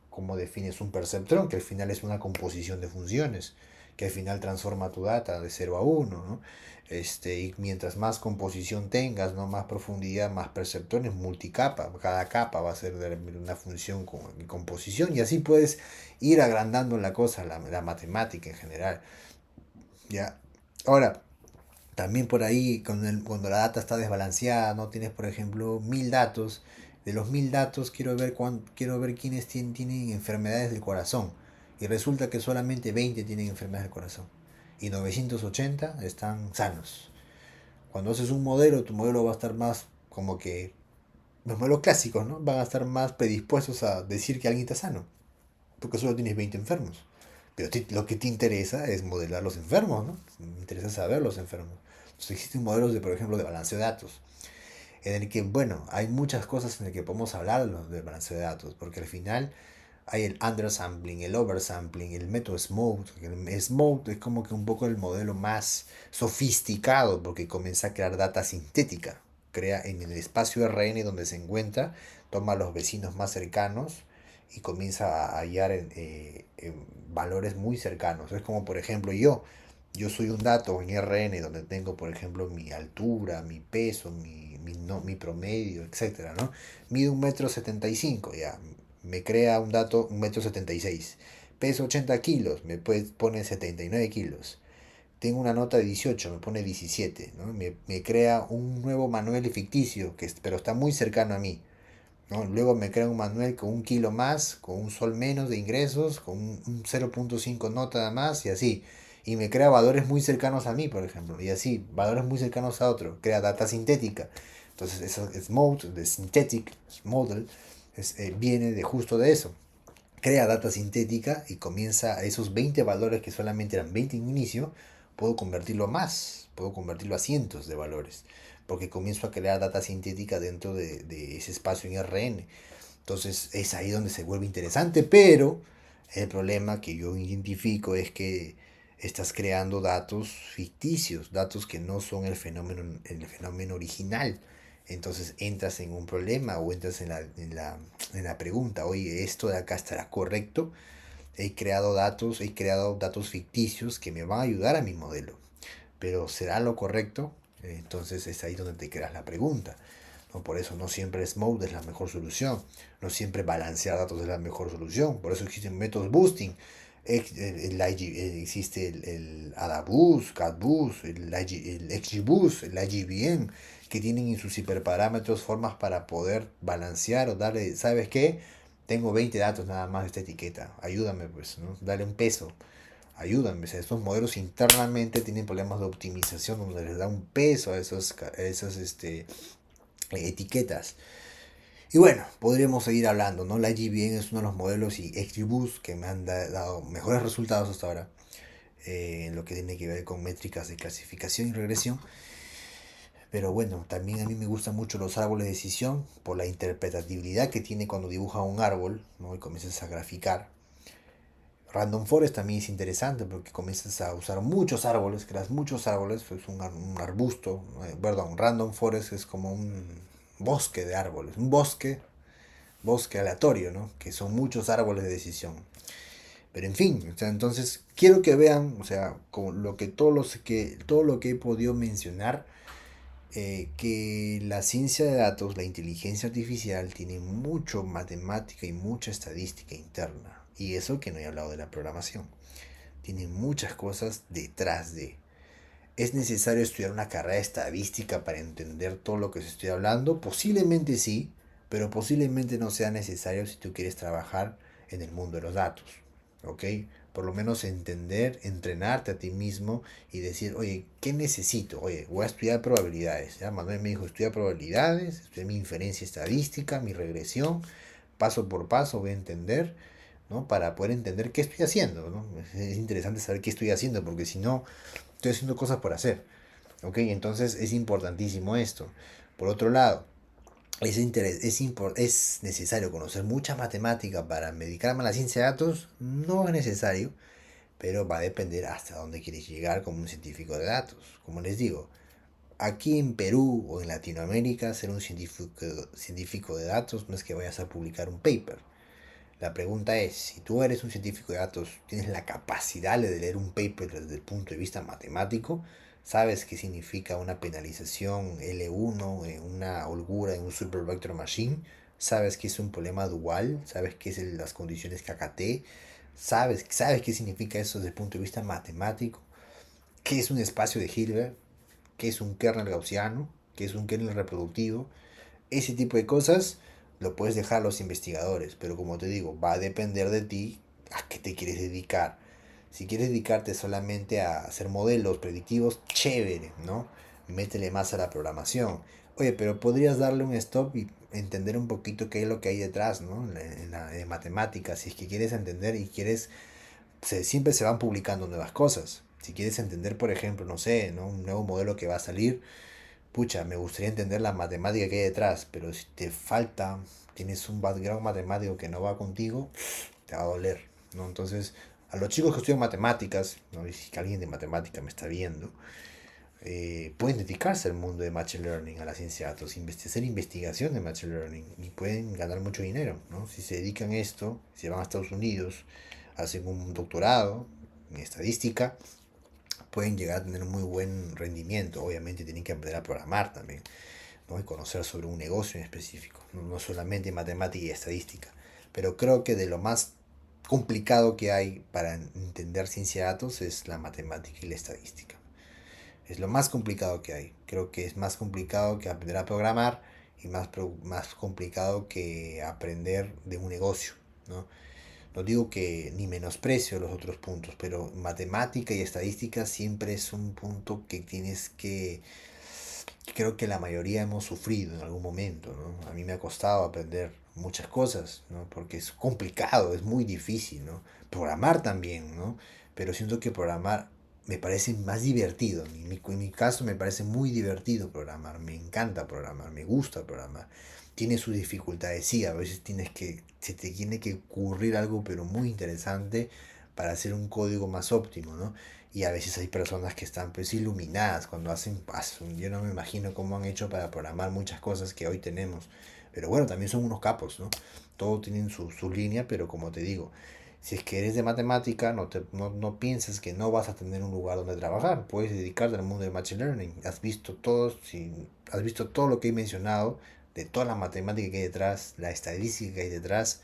cómo defines un perceptrón, que al final es una composición de funciones, que al final transforma tu data de 0 a 1, ¿no? Y mientras más composición tengas, ¿no? Más profundidad, más perceptrones, multicapa, cada capa va a ser de una función con composición, y así puedes ir agrandando la cosa, la matemática en general. Ya. Ahora, también por ahí, cuando la data está desbalanceada, no tienes, por ejemplo, 1000 datos. De los 1000 datos, quiero ver quiénes tienen enfermedades del corazón. Y resulta que solamente 20 tienen enfermedades del corazón. Y 980 están sanos. Cuando haces un modelo, tu modelo va a estar más como que. Los modelos clásicos, ¿no? Van a estar más predispuestos a decir que alguien está sano. Porque solo tienes 20 enfermos. Pero lo que te interesa es modelar los enfermos, ¿no? Me interesa saber los enfermos. Entonces existen modelos de, por ejemplo, de balanceo de datos, en el que, bueno, hay muchas cosas en las que podemos hablar de balanceo de datos, porque al final hay el undersampling, el oversampling, el método Smoke. El Smoke es como que un poco el modelo más sofisticado, porque comienza a crear data sintética, Crea en el espacio RN donde se encuentra, toma a los vecinos más cercanos y comienza a hallar en valores muy cercanos. Es como, por ejemplo, yo soy un dato en RN donde tengo, por ejemplo, mi altura, mi peso, mi promedio, etcétera, ¿no? Mido 1,75 m, ya. Me crea un dato 1,76 m. Peso 80 kilos, pone 79 kilos. Tengo una nota de 18, me pone 17, ¿no? Me crea un nuevo Manuel ficticio, pero está muy cercano a mí, ¿no? Luego me crea un Manuel con 1 kilo más, con un sol menos de ingresos, con un 0,5 nota más y así. Y me crea valores muy cercanos a mí, por ejemplo. Y así, valores muy cercanos a otro. Crea data sintética. Entonces, eso es mode, de synthetic model, viene de justo de eso. Crea data sintética y comienza a esos 20 valores que solamente eran 20 en inicio, puedo convertirlo a más, puedo convertirlo a cientos de valores, porque comienzo a crear data sintética dentro de ese espacio en RN. Entonces es ahí donde se vuelve interesante, pero el problema que yo identifico es que estás creando datos ficticios, datos que no son el fenómeno original. Entonces entras en un problema o entras en la pregunta, oye, ¿esto de acá estará correcto? He creado datos ficticios que me van a ayudar a mi modelo, pero ¿será lo correcto? Entonces es ahí donde te creas la pregunta. ¿No? Por eso no siempre Mode es la mejor solución, no siempre balancear datos es la mejor solución, por eso existen métodos boosting. Existe el AdaBoost, CatBoost, el XGBoost, el IGBM, que tienen en sus hiperparámetros formas para poder balancear o darle, ¿sabes qué? Tengo 20 datos nada más de esta etiqueta, ayúdame pues, ¿no? Dale un peso, ayúdame. O sea, estos modelos internamente tienen problemas de optimización donde les da un peso a esas etiquetas. Y bueno, podríamos seguir hablando, ¿no? La IGBM es uno de los modelos y XGBoost que me han dado mejores resultados hasta ahora en lo que tiene que ver con métricas de clasificación y regresión. Pero bueno, también a mí me gustan mucho los árboles de decisión por la interpretabilidad que tiene cuando dibuja un árbol, ¿no? Y comienzas a graficar. Random Forest también es interesante porque comienzas a usar muchos árboles, creas muchos árboles, es un arbusto, perdón, Random Forest es como un bosque de árboles, un bosque aleatorio, ¿no? Que son muchos árboles de decisión. Pero en fin, o sea, entonces quiero que vean, o sea, con todo lo que he podido mencionar, que la ciencia de datos, la inteligencia artificial, tiene mucho matemática y mucha estadística interna. Y eso que no he hablado de la programación. Tiene muchas cosas detrás de. ¿Es necesario estudiar una carrera de estadística para entender todo lo que se estoy hablando? Posiblemente sí, pero posiblemente no sea necesario si tú quieres trabajar en el mundo de los datos. ¿Ok? Por lo menos entender, entrenarte a ti mismo y decir, oye, ¿qué necesito? Oye, voy a estudiar probabilidades. ¿Ya? Manuel me dijo, estudia probabilidades, estudia mi inferencia estadística, mi regresión, paso por paso voy a entender, ¿no? Para poder entender qué estoy haciendo, ¿no? Es interesante saber qué estoy haciendo, porque si no, estoy haciendo cosas por hacer. ¿Ok? Entonces es importantísimo esto. Por otro lado, es necesario conocer mucha matemática para dedicarme a la ciencia de datos. No es necesario, pero va a depender hasta dónde quieres llegar como un científico de datos. Como les digo, aquí en Perú o en Latinoamérica, ser un científico de datos no es que vayas a publicar un paper. La pregunta es, si tú eres un científico de datos, tienes la capacidad de leer un paper desde el punto de vista matemático, sabes qué significa una penalización L1 en una holgura en un super vector machine, sabes qué es un problema dual, sabes qué es las condiciones KKT, sabes qué significa eso desde el punto de vista matemático, qué es un espacio de Hilbert, qué es un kernel gaussiano, qué es un kernel reproductivo. Ese tipo de cosas lo puedes dejar a los investigadores, pero como te digo, va a depender de ti a qué te quieres dedicar. Si quieres dedicarte solamente a hacer modelos predictivos, chévere, ¿no? Métele más a la programación. Oye, pero podrías darle un stop y entender un poquito qué es lo que hay detrás, ¿no? En matemáticas, si es que quieres entender y quieres, siempre se van publicando nuevas cosas. Si quieres entender, por ejemplo, no sé, ¿no? Un nuevo modelo que va a salir, pucha, me gustaría entender la matemática que hay detrás, pero si te falta, tienes un background matemático que no va contigo, te va a doler, ¿no? Entonces, a los chicos que estudian matemáticas, ¿no? Y si alguien de matemática me está viendo, pueden dedicarse al mundo de Machine Learning, a la ciencia de datos, hacer investigación de Machine Learning y pueden ganar mucho dinero, ¿no? Si se dedican a esto, si van a Estados Unidos, hacen un doctorado en estadística, pueden llegar a tener muy buen rendimiento. Obviamente tienen que aprender a programar también, ¿no? Y conocer sobre un negocio en específico, no solamente matemática y estadística. Pero creo que de lo más complicado que hay para entender ciencia de datos es la matemática y la estadística. Es lo más complicado que hay. Creo que es más complicado que aprender a programar y más complicado que aprender de un negocio, ¿no? No digo que ni menosprecio los otros puntos, pero matemática y estadística siempre es un punto que tienes que creo que la mayoría hemos sufrido en algún momento, ¿no? A mí me ha costado aprender muchas cosas, ¿no? Porque es complicado, es muy difícil, ¿no? Programar también, ¿no? Pero siento que programar me parece más divertido. En mi caso me parece muy divertido programar. Me encanta programar, me gusta programar. Tiene sus dificultades, sí, a veces se te tiene que ocurrir algo pero muy interesante para hacer un código más óptimo, ¿no? Y a veces hay personas que están pues iluminadas cuando hacen paso. Yo no me imagino cómo han hecho para programar muchas cosas que hoy tenemos. Pero bueno, también son unos capos, ¿no? Todos tienen su línea, pero como te digo, si es que eres de matemática, no pienses que no vas a tener un lugar donde trabajar. Puedes dedicarte al mundo del Machine Learning. Has visto todo lo que he mencionado, de toda la matemática que hay detrás, la estadística que hay detrás,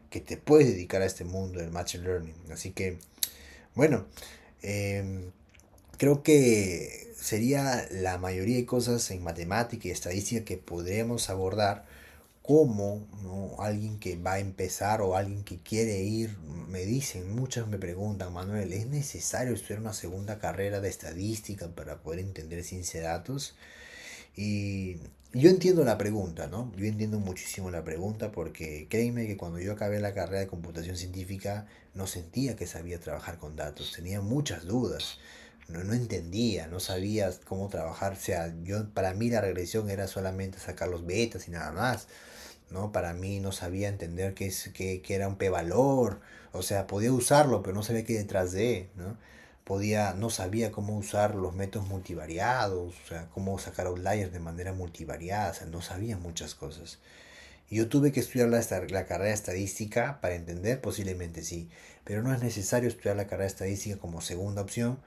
que te puedes dedicar a este mundo del Machine Learning. Así que, bueno, eh, creo que sería la mayoría de cosas en matemática y estadística que podríamos abordar como, ¿no? Alguien que va a empezar o alguien que quiere ir, muchas me preguntan, Manuel, ¿es necesario estudiar una segunda carrera de estadística para poder entender ciencia de datos? Y yo entiendo la pregunta, ¿no? Yo entiendo muchísimo la pregunta porque créeme que cuando yo acabé la carrera de computación científica no sentía que sabía trabajar con datos, tenía muchas dudas, no entendía, no sabía cómo trabajar, o sea, para mí la regresión era solamente sacar los betas y nada más, ¿no? Para mí no sabía entender qué era un p-valor, o sea, podía usarlo, pero no sabía qué detrás de, ¿no? No sabía cómo usar los métodos multivariados, o sea, cómo sacar outliers de manera multivariada, o sea, no sabía muchas cosas. Y yo tuve que estudiar la carrera de estadística para entender, posiblemente sí, pero no es necesario estudiar la carrera de estadística como segunda opción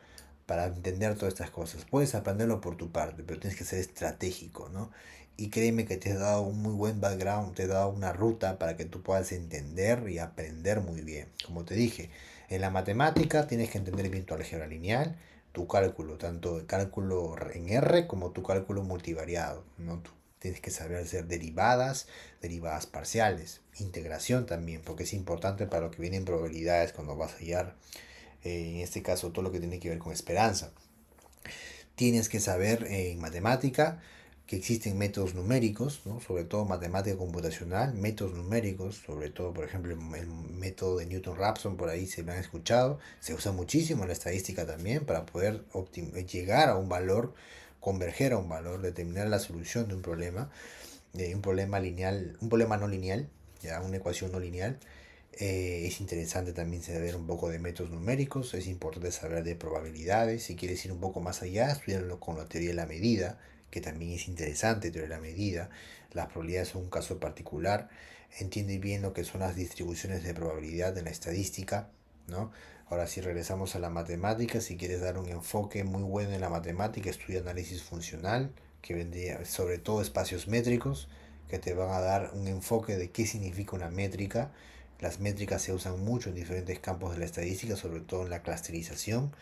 para entender todas estas cosas. Puedes aprenderlo por tu parte, pero tienes que ser estratégico, ¿no? Y créeme que te he dado un muy buen background, te he dado una ruta para que tú puedas entender y aprender muy bien. Como te dije, en la matemática tienes que entender bien tu álgebra lineal, tu cálculo, tanto el cálculo en R como tu cálculo multivariado, ¿no? Tú tienes que saber hacer derivadas parciales, integración también, porque es importante para lo que vienen probabilidades cuando vas a hallar, en este caso, todo lo que tiene que ver con esperanza. Tienes que saber en matemática que existen métodos numéricos, ¿no? Sobre todo matemática computacional, métodos numéricos, sobre todo, por ejemplo, el método de Newton-Raphson, por ahí se lo han escuchado, se usa muchísimo en la estadística también para poder llegar a un valor, converger a un valor, determinar la solución de un problema lineal, un problema no lineal, ya una ecuación no lineal. Es interesante también saber un poco de métodos numéricos, es importante saber de probabilidades, si quieres ir un poco más allá, estudiarlo con la teoría de la medida, que también es interesante, teoría de la medida, las probabilidades son un caso particular, entiende bien lo que son las distribuciones de probabilidad en la estadística, ¿no? Ahora si regresamos a la matemática, si quieres dar un enfoque muy bueno en la matemática, estudia análisis funcional, que vendría sobre todo espacios métricos, que te van a dar un enfoque de qué significa una métrica. Las métricas se usan mucho en diferentes campos de la estadística, sobre todo en la clusterización.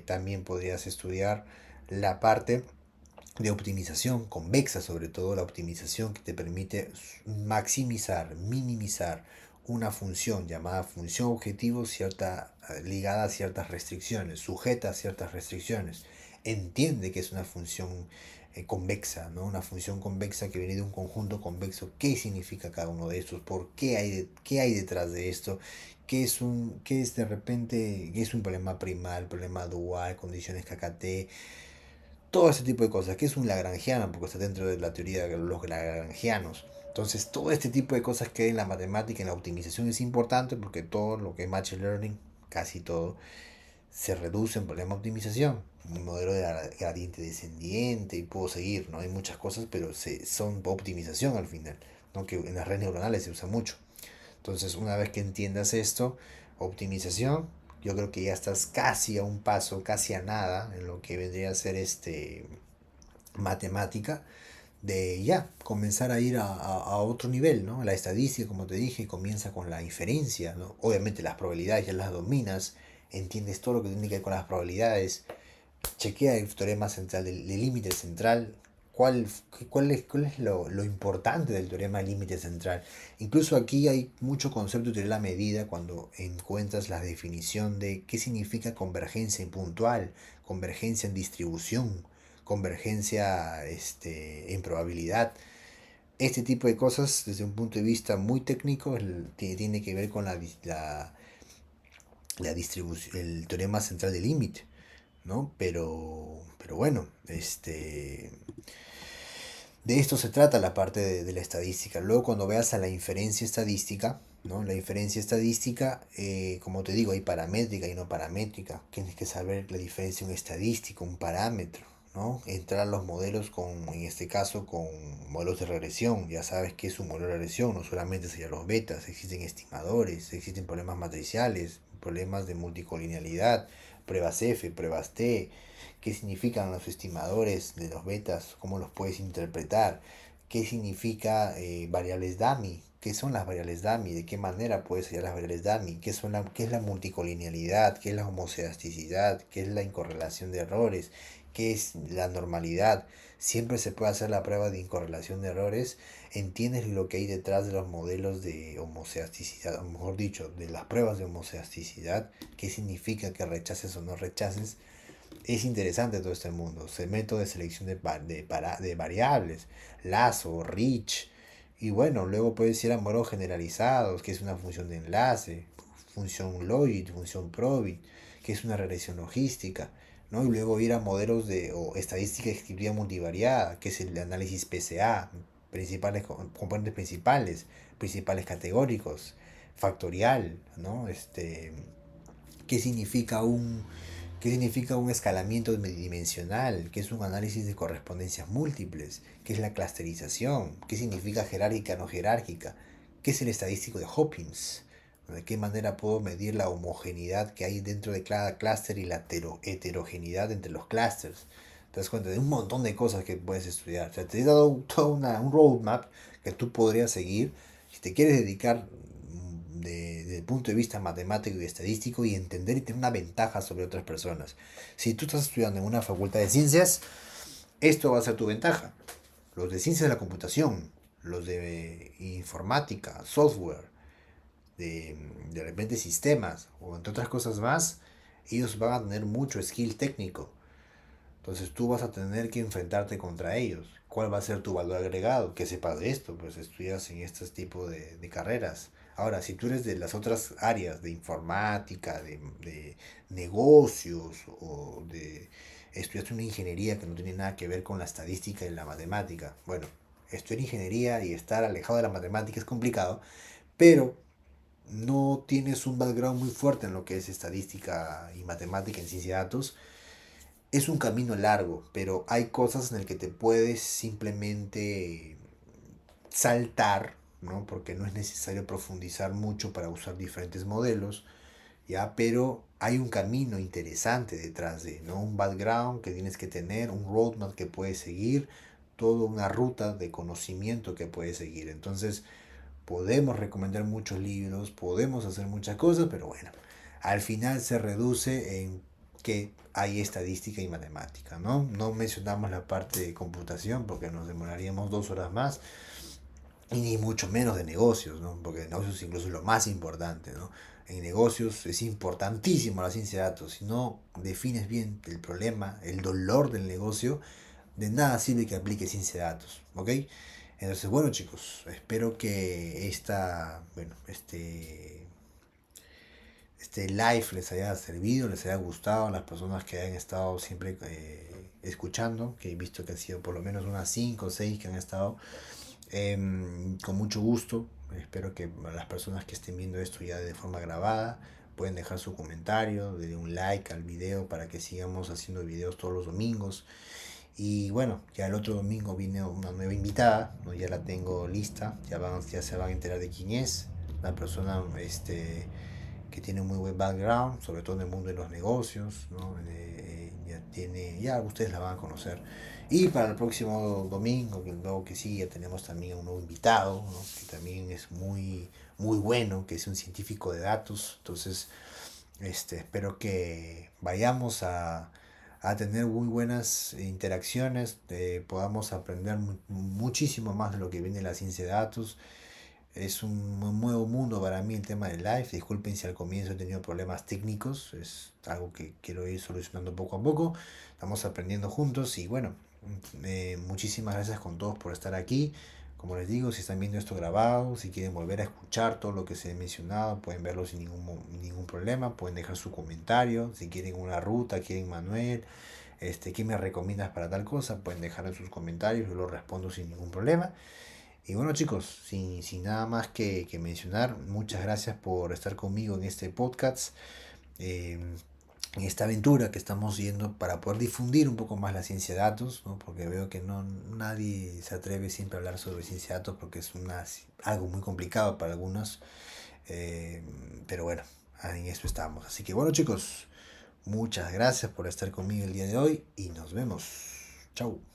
También podrías estudiar la parte de optimización convexa, sobre todo la optimización que te permite maximizar, minimizar una función llamada función objetivo ligada a ciertas restricciones, sujeta a ciertas restricciones. Entiende que es una función convexa, ¿no? Una función convexa que viene de un conjunto convexo. ¿Qué significa cada uno de estos? ¿Por qué hay detrás de esto? ¿Qué es de repente, qué es un problema primal, problema dual, condiciones KKT? Todo ese tipo de cosas, que es un lagrangiano, porque está dentro de la teoría de los lagrangianos. Entonces, todo este tipo de cosas que hay en la matemática, en la optimización, es importante porque todo lo que es Machine Learning, casi todo, se reduce en problema de optimización. Un modelo de gradiente descendiente y puedo seguir, ¿no? Hay muchas cosas, pero son optimización al final, ¿no? Que en las redes neuronales se usa mucho. Entonces, una vez que entiendas esto, optimización, yo creo que ya estás casi a un paso, casi a nada en lo que vendría a ser matemática, de ya comenzar a ir a otro nivel, ¿no? La estadística, como te dije, comienza con la inferencia, ¿no? Obviamente las probabilidades ya las dominas, entiendes todo lo que tiene que ver con las probabilidades, chequea el teorema central del límite central. ¿Cuál es lo importante del teorema del límite central? Incluso aquí hay mucho concepto de la medida cuando encuentras la definición de qué significa convergencia impuntual, convergencia en distribución, convergencia en probabilidad. Este tipo de cosas, desde un punto de vista muy técnico, tiene que ver con la distribución, el teorema central del límite, ¿no? Pero bueno, de esto se trata la parte de la estadística. Luego cuando veas a la inferencia estadística, ¿no? La inferencia estadística, como te digo, hay paramétrica y no paramétrica. Tienes que saber la diferencia en estadística, un parámetro, ¿no? Entrar a los modelos en este caso, con modelos de regresión. Ya sabes qué es un modelo de regresión, no solamente serían los betas, existen estimadores, existen problemas matriciales, problemas de multicolinealidad, pruebas F, pruebas T, qué significan los estimadores de los betas, cómo los puedes interpretar, qué significa variables dummy, qué son las variables dummy, de qué manera puedes hallar las variables dummy, qué es la multicolinealidad, qué es la homocedasticidad, qué es la incorrelación de errores, qué es la normalidad. Siempre se puede hacer la prueba de incorrelación de errores. Entiendes lo que hay detrás de los modelos de homocedasticidad, o mejor dicho, de las pruebas de homocedasticidad, qué significa que rechaces o no rechaces. Es interesante todo este mundo. Se método de selección de variables, lazo, rich. Y bueno, luego puedes ir a modelos generalizados, que es una función de enlace, función logit, función probit, que es una regresión logística, ¿no? Y luego ir a modelos de o estadística descriptiva multivariada, que es el análisis PCA, principales componentes principales, principales categóricos, factorial, ¿no? ¿Qué significa ¿Qué significa un escalamiento dimensional? ¿Qué es un análisis de correspondencias múltiples? ¿Qué es la clusterización? ¿Qué significa jerárquica no jerárquica? ¿Qué es el estadístico de Hopkins? ¿De qué manera puedo medir la homogeneidad que hay dentro de cada clúster y la heterogeneidad entre los clústeres? Te das cuenta de un montón de cosas que puedes estudiar. O sea, te he dado todo un roadmap que tú podrías seguir si te quieres dedicar desde el punto de vista matemático y estadístico y entender y tener una ventaja sobre otras personas. Si tú estás estudiando en una facultad de ciencias, esto va a ser tu ventaja. Los de ciencias de la computación, los de informática, software, de repente sistemas o entre otras cosas más, ellos van a tener mucho skill técnico. Entonces tú vas a tener que enfrentarte contra ellos. ¿Cuál va a ser tu valor agregado? Que sepas de esto, pues estudias en este tipo de carreras. Ahora, si tú eres de las otras áreas de informática, de negocios o de estudiaste una ingeniería que no tiene nada que ver con la estadística y la matemática, bueno, estudiar ingeniería y estar alejado de la matemática es complicado, pero no tienes un background muy fuerte en lo que es estadística y matemática en ciencia de datos, es un camino largo, pero hay cosas en las que te puedes simplemente saltar, ¿no? Porque no es necesario profundizar mucho para usar diferentes modelos, ¿ya? Pero hay un camino interesante detrás de, ¿no? Un background que tienes que tener, un roadmap que puedes seguir, toda una ruta de conocimiento que puedes seguir. Entonces, podemos recomendar muchos libros, podemos hacer muchas cosas, pero bueno, al final se reduce en que hay estadística y matemática, ¿no? No mencionamos la parte de computación porque nos demoraríamos 2 horas más, y ni mucho menos de negocios, ¿no? Porque de negocios incluso es lo más importante, ¿no? En negocios es importantísimo la ciencia de datos. Si no defines bien el problema, el dolor del negocio, de nada sirve que aplique ciencia de datos, ¿ok? Entonces, bueno chicos, espero que este live les haya servido, les haya gustado a las personas que hayan estado siempre escuchando, que he visto que han sido por lo menos unas 5 o 6 que han estado con mucho gusto. Espero que las personas que estén viendo esto ya de forma grabada pueden dejar su comentario, denle un like al video para que sigamos haciendo videos todos los domingos. Y bueno, ya el otro domingo viene una nueva invitada, ¿no? Ya la tengo lista, ya se van a enterar de quién es, la persona que tiene un muy buen background, sobre todo en el mundo de los negocios, ¿no? Ya ustedes la van a conocer. Y para el próximo domingo, que luego que sigue, tenemos también un nuevo invitado, ¿no? Que también es muy bueno, que es un científico de datos. Entonces, espero que vayamos a tener muy buenas interacciones, podamos aprender muchísimo más de lo que viene la ciencia de datos. Es un nuevo mundo para mí el tema del live. Disculpen si al comienzo he tenido problemas técnicos. Es algo que quiero ir solucionando poco a poco. Estamos aprendiendo juntos y bueno, muchísimas gracias con todos por estar aquí. Como les digo, si están viendo esto grabado, si quieren volver a escuchar todo lo que se ha mencionado, pueden verlo sin ningún problema. Pueden dejar su comentario. Si quieren una ruta, quieren Manuel, ¿qué me recomiendas para tal cosa? Pueden dejar en sus comentarios, yo lo respondo sin ningún problema. Y bueno chicos, sin nada más que mencionar, muchas gracias por estar conmigo en este podcast, eh, en esta aventura que estamos yendo para poder difundir un poco más la ciencia de datos, ¿no? Porque veo que nadie se atreve siempre a hablar sobre ciencia de datos porque es algo muy complicado para algunos, eh, pero bueno, en eso estamos. Así que bueno chicos, muchas gracias por estar conmigo el día de hoy y nos vemos. Chau.